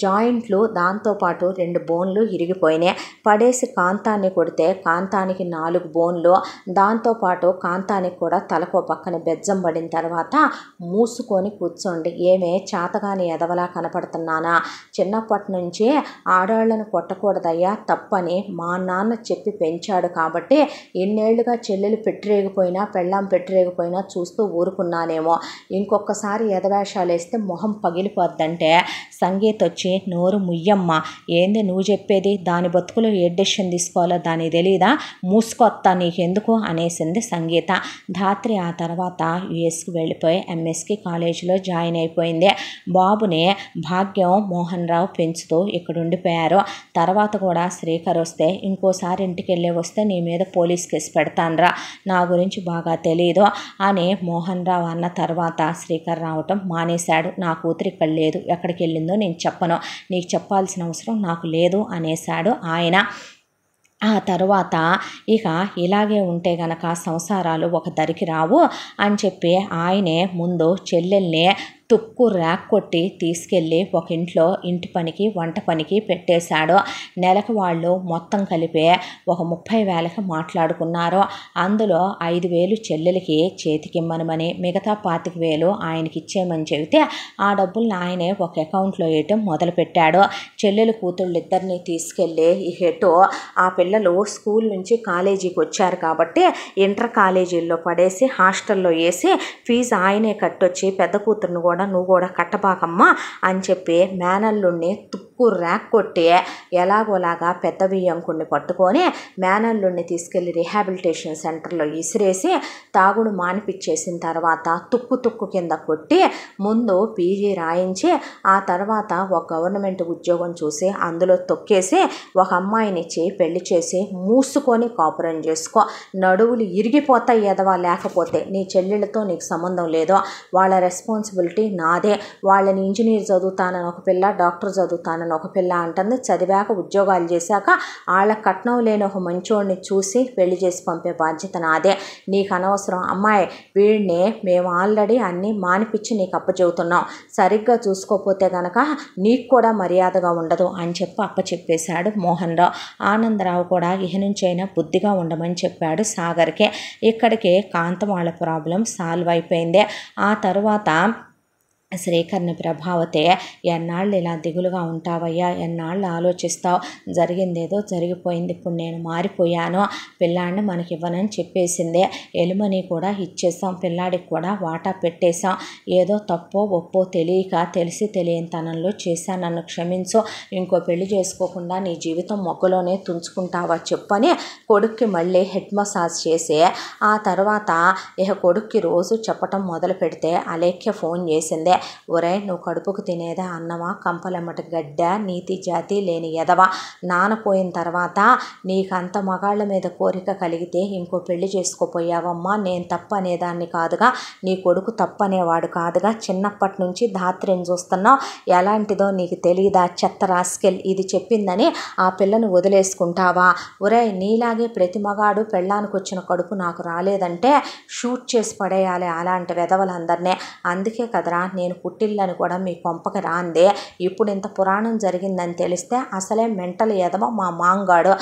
జాయింట్లు, దాంతోపాటు 2 బోన్లు ఇరిగిపోయినాయి. పడేసి కాంతాన్ని కొడితే కాంతానికి 4 బోన్లు, దాంతోపాటు కాంతానికి కూడా తలకో పక్కన బెజ్జం పడిన తర్వాత మూసుకొని కూర్చోండి. ఏమే చాతగాని ఎదవలా కనపడుతున్నానా? చిన్నప్పటి నుంచి ఆడవాళ్ళను కొట్టకూడదయ్యా తప్పని మా నాన్న చెప్పి పెంచాడు కాబట్టి ఇన్నేళ్లుగా చెల్లెలు పెట్టిరేగిపోయినా పెళ్ళాం పెట్టిరేగిపోయినా చూస్తూ ఊరుకున్నానేమో. ఇంకొకసారి ఎదవేషాలు వేస్తే మొహం పగిలిపోద్దంటే సంగీత వచ్చి నోరు ముయ్యమ్మ, ఏంది నువ్వు చెప్పేది? దాని బతుకులో ఏ డెసిషన్ తీసుకోవాలో దానికి తెలీదా? మూసుకొత్తా నీకెందుకు అనేసింది సంగీత. ధాత్రి ఆ తర్వాత యుఎస్కి వెళ్ళిపోయి ఎంఎస్కి కాలేజీలో జాయిన్ అయిపోయింది. బాబుని భాగ్యం మోహన్ రావు పెంచుతూ ఇక్కడ ఉండిపోయారు. తర్వాత కూడా శ్రీకర్ వస్తే ఇంకోసారి ఇంటికి వెళ్ళి వస్తే నీ మీద పోలీస్ కేసు పెడతాన్రా, నా గురించి బాగా తెలీదు అని మోహన్ రావు అన్న తర్వాత శ్రీకర్ రావటం మానేశాడు. నా కూతురు ఇక్కడ లేదు, ఎక్కడికి వెళ్ళిందో నేను చెప్పను, నీకు చెప్పాల్సిన అవసరం నాకు లేదు అనేశాడు ఆయన. ఆ తర్వాత ఇక ఇలాగే ఉంటే గనక సంసారాలు ఒక దరికి రావు అని చెప్పి ఆయనే ముందు చెల్లెల్ని తుక్కు ర్యాక్ కొట్టి తీసుకెళ్ళి ఒక ఇంట్లో ఇంటి పనికి వంట పనికి పెట్టేశాడు. నెలకు వాళ్ళు మొత్తం కలిపి ఒక 30,000కి మాట్లాడుకున్నారు. అందులో 5,000 చెల్లెలకి చేతికిమ్మనమని మిగతా 25,000 ఆయనకి ఇచ్చేయమని చెబితే ఆ డబ్బుల్ని ఆయనే ఒక అకౌంట్లో వేయటం మొదలుపెట్టాడు. చెల్లెలు కూతుళ్ళు ఇద్దరిని తీసుకెళ్ళి ఇహెటో ఆ పిల్లలు స్కూల్ నుంచి కాలేజీకి వచ్చారు కాబట్టి ఇంటర్ కాలేజీల్లో పడేసి హాస్టల్లో వేసి ఫీజు ఆయనే కట్టొచ్చి పెద్ద కూతురుని కూడా నువ్వు కూడా కట్టబాకమ్మా అని చెప్పి మేనల్లుడిని తుక్కు తుక్కు ర్యాక్ కొట్టి ఎలాగోలాగా పెద్ద బియ్యంకుడిని పట్టుకొని మేనల్లుడిని తీసుకెళ్లి రీహాబిలిటేషన్ సెంటర్లో ఇసిరేసి తాగుడు మానిపించేసిన తర్వాత తుక్కు కింద కొట్టి ముందు పీజీ రాయించి ఆ తర్వాత ఒక గవర్నమెంట్ ఉద్యోగం చూసి అందులో తొక్కేసి ఒక అమ్మాయినిచ్చి పెళ్లి చేసి మూసుకొని కాపురం చేసుకో, నడువులు ఇరిగిపోతాయి ఎదవా, లేకపోతే నీ చెల్లెళ్ళతో నీకు సంబంధం లేదో, వాళ్ళ రెస్పాన్సిబిలిటీ నాదే. వాళ్ళని ఇంజనీర్ చదువుతానని ఒక పిల్ల, డాక్టర్ చదువుతానని ఒక పిల్ల అంటుంది. చదివాక ఉద్యోగాలు చేశాక వాళ్ళ కట్నం లేని ఒక మంచోడిని చూసి పెళ్లి చేసి పంపే బాధ్యత నాదే. నీకు అనవసరం. అమ్మాయి, వీడిని మేము ఆల్రెడీ అన్నీ మానిపించి నీకు అప్పచెబుతున్నాం, సరిగ్గా చూసుకోకపోతే గనక నీకు కూడా మర్యాదగా ఉండదు అని చెప్పి అప్పచెప్పేశాడు మోహన్ రావు. ఆనందరావు కూడా ఇహ నుంచైనా బుద్ధిగా ఉండమని చెప్పాడు సాగర్కే. ఇక్కడికి కాంతం వాళ్ళ ప్రాబ్లం సాల్వ్ అయిపోయింది. ఆ తర్వాత శ్రీకర్ని ప్రభావతి, ఎన్నాళ్ళు ఇలా దిగులుగా ఉంటావయ్యా, ఎన్నాళ్ళు ఆలోచిస్తావు, జరిగిందేదో జరిగిపోయింది, ఇప్పుడు నేను మారిపోయాను, పిల్లాడిని మనకి ఇవ్వనని చెప్పేసింది, ఎలుమని కూడా ఇచ్చేసాం, పిల్లాడికి కూడా వాటా పెట్టేశాం, ఏదో తప్పో ఒప్పో తెలియక తెలిసి తెలియని తనంలో చేశా, నన్ను క్షమించు, ఇంకో పెళ్లి చేసుకోకుండా నీ జీవితం మొగ్గలోనే తుంచుకుంటావా చెప్పని కొడుక్కి మళ్ళీ హెడ్ మసాజ్ చేసి ఆ తర్వాత ఇక కొడుక్కి రోజు చెప్పటం మొదలు పెడితే అలేఖ్య ఫోన్ చేసింది. ఒరే, నువ్వు కడుపుకు తినేదా అన్నమా, కంపలెమ్మటి గడ్డ, నీతి జాతి లేని ఎదవా, నానపోయిన తర్వాత నీకంత మగాళ్ళ మీద కోరిక కలిగితే ఇంకో పెళ్లి చేసుకోపోయావమ్మా, నేను తప్పు అనేదాన్ని కాదుగా, నీ కొడుకు తప్పు అనేవాడు కాదుగా, చిన్నప్పటి నుంచి ధాత్రిని చూస్తున్నావు, ఎలాంటిదో నీకు తెలియదా చెత్త రాస్కెల్, ఇది చెప్పిందని ఆ పిల్లను వదిలేసుకుంటావా? ఒరే, నీలాగే ప్రతి మగాడు పెళ్ళానికి వచ్చిన కడుపు నాకు రాలేదంటే షూట్ చేసి పడేయాలి అలాంటి వెధవలందరినీ. అందుకే కదరా నేను పుట్టిల్లని కూడా మీ కొంపకి రాందే. ఇప్పుడు ఇంత పురాణం జరిగిందని తెలిస్తే అసలే మెంటల్ ఎదవ మా మాంగాడు,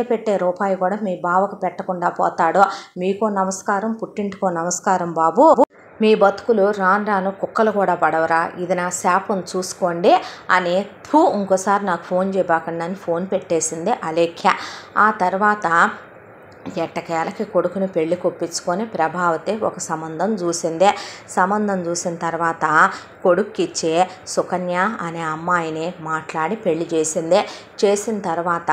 పెట్టే రూపాయి కూడా మీ బావకు పెట్టకుండా పోతాడు. మీకో నమస్కారం, పుట్టింటికో నమస్కారం బాబు, మీ బతుకులు రాను కుక్కలు కూడా పడవరా, ఇది నా శాపం చూసుకోండి అని ఇంకోసారి నాకు ఫోన్ చేయబాకండి అని ఫోన్ పెట్టేసింది అలేఖ్య. ఆ తర్వాత ఎట్టకేలకి కొడుకుని పెళ్లి కొప్పించుకొని ప్రభావతి ఒక సంబంధం చూసిందే. సంబంధం చూసిన తర్వాత కొడుక్కిచ్చే సుకన్య అనే అమ్మాయిని మాట్లాడి పెళ్లి చేసిందే. చేసిన తర్వాత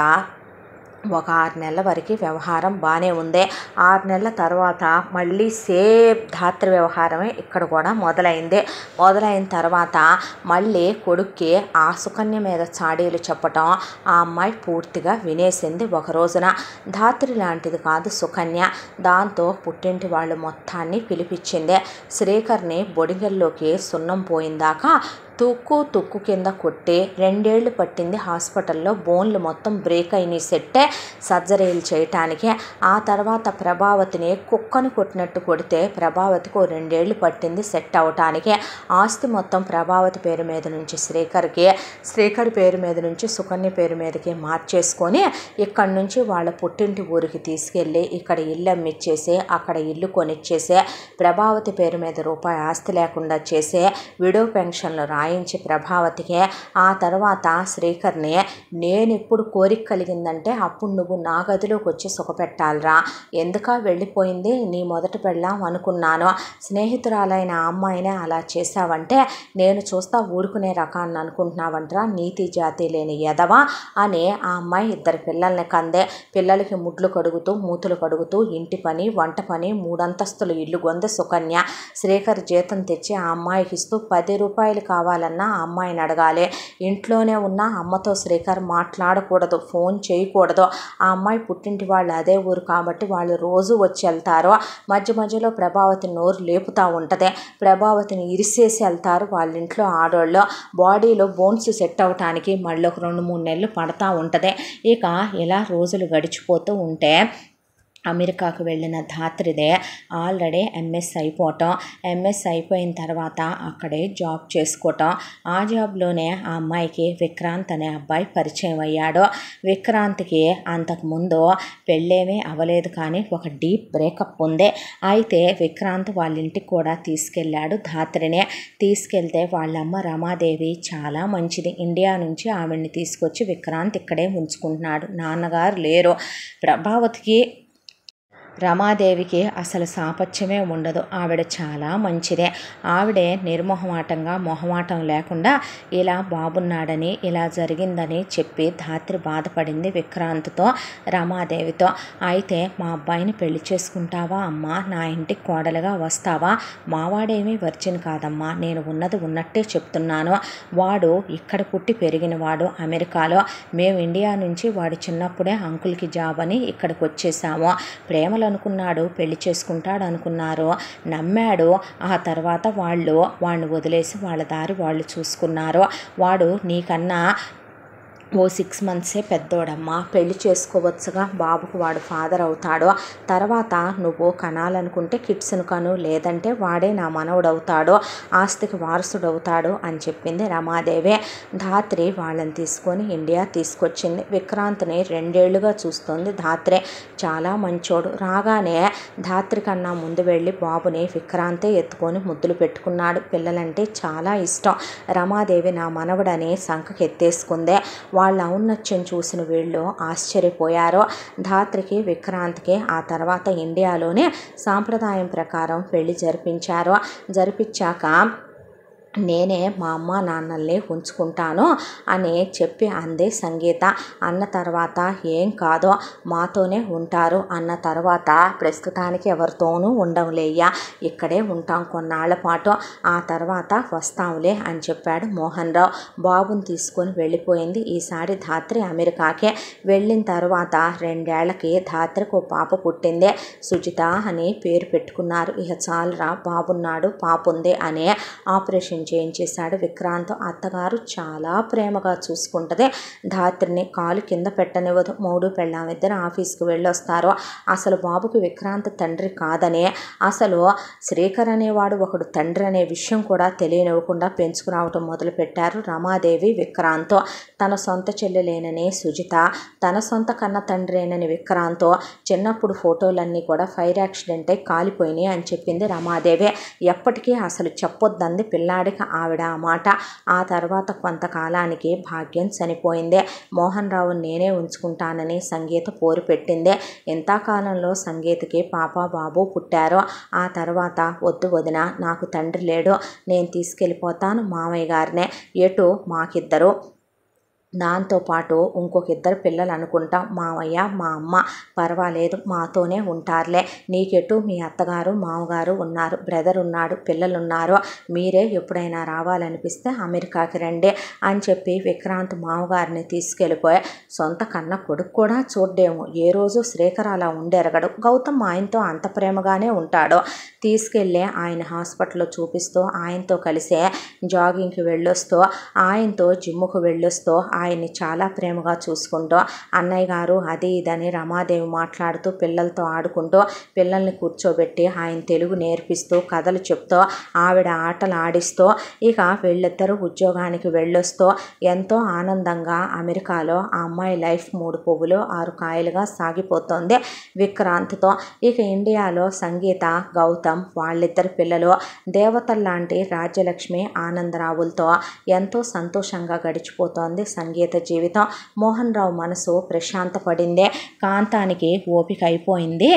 ఒక 6 నెలల వరకు వ్యవహారం బాగానే ఉంది. 6 నెలల తర్వాత మళ్ళీ సేమ్ ధాత్రి వ్యవహారమే ఇక్కడ కూడా మొదలైంది. మొదలైన తర్వాత మళ్ళీ కొడుక్కి ఆ సుకన్య మీద చాడీలు చెప్పటం ఆ అమ్మాయి పూర్తిగా వినేసింది. ఒక రోజున ధాత్రి లాంటిది కాదు సుకన్య. దాంతో పుట్టింటి వాళ్ళు మొత్తాన్ని పిలిపించింది. శ్రీకర్ని బొడిగల్లోకి సున్నం పోయిందాకా తుక్కు కింద కొట్టి 2 ఏళ్ళు పట్టింది హాస్పిటల్లో. బోన్లు మొత్తం బ్రేక్ అయినాయి, సెట్టే సర్జరీలు చేయటానికి. ఆ తర్వాత ప్రభావతిని కుక్కను కొట్టినట్టు కొడితే ప్రభావతికి 2 ఏళ్ళు పట్టింది సెట్ అవటానికి. ఆస్తి మొత్తం ప్రభావతి పేరు మీద నుంచి శ్రీకర్ పేరు మీద నుంచి సుకన్య పేరు మీదకి మార్చేసుకొని ఇక్కడి నుంచి వాళ్ళ పుట్టింటి ఊరికి తీసుకెళ్ళి ఇక్కడ ఇల్లు అమ్మిచ్చేసి అక్కడ ఇల్లు కొనిచ్చేసి ప్రభావతి పేరు మీద రూపాయి ఆస్తి లేకుండా చేసి విడో పెన్షన్లు రాయించి ప్రభావతికి. ఆ తర్వాత శ్రీకర్ని, నేను ఇప్పుడు కోరిక కలిగిందంటే అప్పుడు నువ్వు నా గదిలోకి వచ్చి సుఖపెట్టాలిరా, ఎందుక వెళ్ళిపోయింది నీ మొదటి పెళ్ళాం అనుకున్నాను, స్నేహితురాలైన ఆ అమ్మాయినే అలా చేశావంటే నేను చూస్తా ఊరుకునే రకాన్ని అనుకుంటున్నావంటరా, నీతి జాతి లేని ఎదవా అని ఆ అమ్మాయి 2 పిల్లల్ని కందే. పిల్లలకి ముడ్లు కడుగుతూ మూతులు కడుగుతూ ఇంటి పని వంట పని 3 అంతస్తులు ఇల్లు గొంది సుకన్య. శ్రీకర్ జీతం తెచ్చి ఆ అమ్మాయికి ఇస్తూ 10 రూపాయలు కావాలన్నా ఆ అమ్మాయిని అడగాలి. ఇంట్లోనే ఉన్న అమ్మతో శ్రీకర్ మాట్లాడకూడదు, ఫోన్ చేయకూడదు. ఆ అమ్మాయి పుట్టింటి వాళ్ళు అదే ఊరు కాబట్టి వాళ్ళు రోజు వచ్చి వెళ్తారు. మధ్యలో ప్రభావతి నోరు లేపుతూ ఉంటుంది. ప్రభావతిని ఇరిసేసి వెళ్తారు వాళ్ళ ఇంట్లో ఆడోళ్ళు. బాడీలో బోన్స్ సెట్ అవటానికి మళ్ళీ ఒక 2-3 నెలలు పడతా ఉంటుంది. ఇక ఇలా రోజులు గడిచిపోతూ ఉంటే అమెరికాకు వెళ్ళిన ధాత్రిదే ఆల్రెడీ ఎంఎస్ అయిపోవటం. ఎంఎస్ అయిపోయిన తర్వాత అక్కడే జాబ్ చేసుకోవటం. ఆ జాబ్లోనే ఆ అమ్మాయికి విక్రాంత్ అనే అబ్బాయి పరిచయం అయ్యాడు. విక్రాంత్కి అంతకుముందు పెళ్ళేమీ అవ్వలేదు కానీ ఒక డీప్ బ్రేకప్ ఉంది. అయితే విక్రాంత్ వాళ్ళ ఇంటికి కూడా తీసుకెళ్ళాడు ధాత్రిని. తీసుకెళ్తే వాళ్ళమ్మ రమాదేవి చాలా మంచిది. ఇండియా నుంచి ఆవిడ్ని తీసుకొచ్చి విక్రాంత్ ఇక్కడే ఉంచుకుంటున్నాడు. నాన్నగారు లేరు. ప్రభావతికి రమాదేవికి అసలు సాపత్యమే ఉండదు. ఆవిడ చాలా మంచిదే. ఆవిడే నిర్మోహమాటంగా మొహమాటం లేకుండా ఇలా బాబున్నాడని ఇలా జరిగిందని చెప్పి ధాత్రి బాధపడింది విక్రాంత్తో, రమాదేవితో. అయితే మా అబ్బాయిని పెళ్లి చేసుకుంటావా అమ్మా, నా ఇంటికి కోడలుగా వస్తావా? మావాడేమీ వర్జిన్ కాదమ్మా, నేను ఉన్నది ఉన్నట్టే చెప్తున్నాను. వాడు ఇక్కడ పుట్టి పెరిగినవాడు అమెరికాలో. మేము ఇండియా నుంచి వాడు చిన్నప్పుడే అంకుల్కి జాబ్ అని ఇక్కడికి వచ్చేసాము. ప్రేమలో అనుకున్నాడు, పెళ్లి చేసుకుంటాడు అనుకున్నారు, నమ్మాడు. ఆ తర్వాత వాడిని వదిలేసి వాళ్ళ దారి వాళ్ళు చూసుకున్నారు. వాడు నీకన్నా ఓ 6 monthsే పెద్దోడమ్మా, పెళ్లి చేసుకోవచ్చుగా, బాబుకు వాడు ఫాదర్ అవుతాడు. తర్వాత నువ్వు కనాలనుకుంటే కిడ్స్ను కను, లేదంటే వాడే నా మనవడవుతాడు, ఆస్తికి వారసుడవుతాడు అని చెప్పింది రమాదేవి. ధాత్రి వాళ్ళని తీసుకొని ఇండియా తీసుకొచ్చింది. విక్రాంత్ని 2 ఏళ్లుగా చూస్తోంది ధాత్రి. చాలా మంచోడు. రాగానే ధాత్రి కన్నా ముందు వెళ్ళి బాబుని విక్రాంతే ఎత్తుకొని ముద్దులు పెట్టుకున్నాడు. పిల్లలంటే చాలా ఇష్టం. రమాదేవి నా మనవడని సంకకి ఎత్తేసుకుందే. వాళ్ళ ఔన్నత్యం చూసిన వీళ్ళు ఆశ్చర్యపోయారు. ధాత్రికి విక్రాంత్కి ఆ తర్వాత ఇండియాలోనే సాంప్రదాయం ప్రకారం పెళ్లి జరిపించాక నేనే మా అమ్మ నాన్నల్ని ఉంచుకుంటాను అని చెప్పి అందే సంగీత. అన్న తర్వాత ఏం కాదో మాతోనే ఉంటారు అన్న తర్వాత ప్రస్తుతానికి ఎవరితోనూ ఉండవులేయ్యా, ఇక్కడే ఉంటాం కొన్నాళ్ల పాటు, ఆ తర్వాత వస్తాంలే అని చెప్పాడు మోహన్ రావు. బాబుని తీసుకొని వెళ్ళిపోయింది ఈసారి ధాత్రి అమెరికాకే. వెళ్ళిన తర్వాత 2 ఏళ్లకి ధాత్రికి ఓ పాప పుట్టింది. సుజిత అని పేరు పెట్టుకున్నారు. ఇక చాలురా, బాబున్నాడు పాపుంది అనే ఆపరేషన్ చేయించేశాడు విక్రాంత్. అత్తగారు చాలా ప్రేమగా చూసుకుంటుంది ధాత్రిని, కాలు కింద పెట్టనివ్వదు. 3 పెళ్ళామిద్దరు ఆఫీస్కి వెళ్ళొస్తారు. అసలు బాబుకి విక్రాంత్ తండ్రి కాదనే, అసలు శ్రీకర్ అనేవాడు ఒకడు తండ్రి అనే విషయం కూడా తెలియనివ్వకుండా పెంచుకురావటం మొదలుపెట్టారు రమాదేవి విక్రాంత్. తన సొంత చెల్లెలేనని సుజిత, తన సొంత కన్న తండ్రేనని విక్రాంత్. చిన్నప్పుడు ఫోటోలన్నీ కూడా ఫైర్ యాక్సిడెంట్ అయి కాలిపోయినాయి అని చెప్పింది రమాదేవి. ఎప్పటికీ అసలు చెప్పొద్దంది పిల్లాడికి ఆవిడ ఆ మాట. ఆ తర్వాత కొంతకాలానికి భాగ్యం చనిపోయింది. మోహన్ రావుని నేనే ఉంచుకుంటానని సంగీత పోరు పెట్టింది. ఇంతకాలంలో సంగీతకి పాప బాబు పుట్టారు. ఆ తర్వాత వద్దు వదిన, నాకు తండ్రి లేడు, నేను తీసుకెళ్ళిపోతాను మామయ్య గారినే, ఎటు మాకిద్దరు, దాంతోపాటు ఇంకొక 2 పిల్లలు అనుకుంటాం, మామయ్య మా అమ్మ, పర్వాలేదు మాతోనే ఉంటారులే, నీకెటు మీ అత్తగారు మామగారు ఉన్నారు, బ్రదర్ ఉన్నాడు, పిల్లలున్నారు, మీరే ఎప్పుడైనా రావాలనిపిస్తే అమెరికాకి రండి అని చెప్పి విక్రాంత్ మామగారిని తీసుకెళ్ళిపోయి, సొంత కన్న కొడుకు కూడా చూడ్డేమో, ఏ రోజు శ్రీకర్ అలా ఉండెరగడు, గౌతమ్ ఆయనతో అంత ప్రేమగానే ఉంటాడు. తీసుకెళ్ళి ఆయన హాస్పిటల్లో చూపిస్తూ, ఆయనతో కలిసే జాగింగ్కి వెళ్ళొస్తూ, ఆయనతో జిమ్ముకు వెళ్ళొస్తూ, ఆయన్ని చాలా ప్రేమగా చూసుకుంటూ, అన్నయ్య గారు అది ఇదని రమాదేవి మాట్లాడుతూ, పిల్లలతో ఆడుకుంటూ, పిల్లల్ని కూర్చోబెట్టి ఆయన తెలుగు నేర్పిస్తూ, కథలు చెప్తూ, ఆవిడ ఆటలు ఆడిస్తూ, ఇక వీళ్ళిద్దరూ ఉద్యోగానికి వెళ్ళొస్తూ ఎంతో ఆనందంగా అమెరికాలో ఆ అమ్మాయి లైఫ్ 3 పువ్వులు 6 కాయలుగా సాగిపోతోంది విక్రాంత్తో. ఇక ఇండియాలో సంగీత, గౌతమ్, వాళ్ళిద్దరు పిల్లలు దేవతల్లాంటి రాజ్యలక్ష్మి, ఆనందరావులతో ఎంతో సంతోషంగా గడిచిపోతోంది సంగీత జీవితం. మోహన్ రావు మనసు ప్రశాంతపడింది. కాంతానికి ఓపిక అయిపోయింది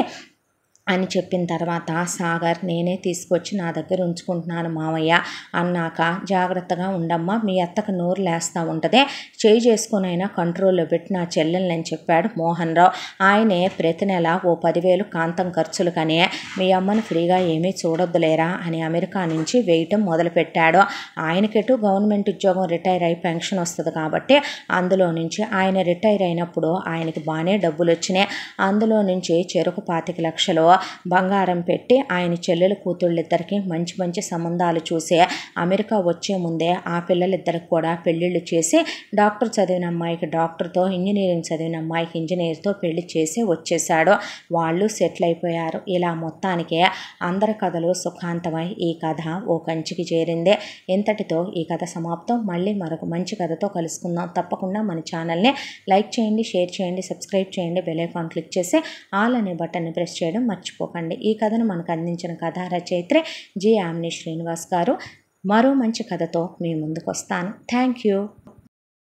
అని చెప్పిన తర్వాత, సాగర్ నేనే తీసుకొచ్చి నా దగ్గర ఉంచుకుంటున్నాను మామయ్య అన్నాక, జాగ్రత్తగా ఉండమ్మా, మీ అత్తకు నోరు లేస్తూ ఉంటుంది, చేయి చేసుకునైనా కంట్రోల్లో పెట్టి నా చెల్లెల్ని అని చెప్పాడు మోహన్ రావు. ఆయనే ప్రతి నెల ఓ 10,000 కాంతం ఖర్చులు కానీ మీ అమ్మను ఫ్రీగా ఏమీ చూడొద్దులేరా అని అమెరికా నుంచి వేయటం మొదలుపెట్టాడు. ఆయనకెటు గవర్నమెంట్ ఉద్యోగం రిటైర్ అయి పెన్షన్ వస్తుంది కాబట్టి అందులో నుంచి, ఆయన రిటైర్ అయినప్పుడు ఆయనకి బాగానే డబ్బులు వచ్చినాయి, అందులో నుంచి చెరకు 25 లక్షలు బంగారం పెట్టి ఆయన చెల్లెలు కూతుళ్ళిద్దరికి మంచి మంచి సంబంధాలు చూసి అమెరికా వచ్చే ముందే ఆ పిల్లలిద్దరికి కూడా పెళ్ళిళ్ళు చేసి, డాక్టర్ చదివిన అమ్మాయికి డాక్టర్తో, ఇంజనీరింగ్ చదివిన అమ్మాయికి ఇంజనీర్తో పెళ్లి చేసి వచ్చేసాడు. వాళ్ళు సెటిల్ అయిపోయారు. ఇలా మొత్తానికి అందరి కథలు సుఖాంతమై ఈ కథ ఓ కంచికి చేరింది. ఇంతటితో ఈ కథ సమాప్తం. మళ్ళీ మరొక మంచి కథతో కలుసుకుందాం. తప్పకుండా మన ఛానల్ని లైక్ చేయండి, షేర్ చేయండి, సబ్స్క్రైబ్ చేయండి, బెల్ ఐకాన్ క్లిక్ చేసి ఆల్ అనే బటన్ని ప్రెస్ చేయడం మర్చిపోకండి. ఈ కథను మనకు అందించిన కథా రచయిత్రి జి. యామిని శ్రీనివాస్ గారు. మరో మంచి కథతో మీ ముందుకు వస్తాను. Thank you.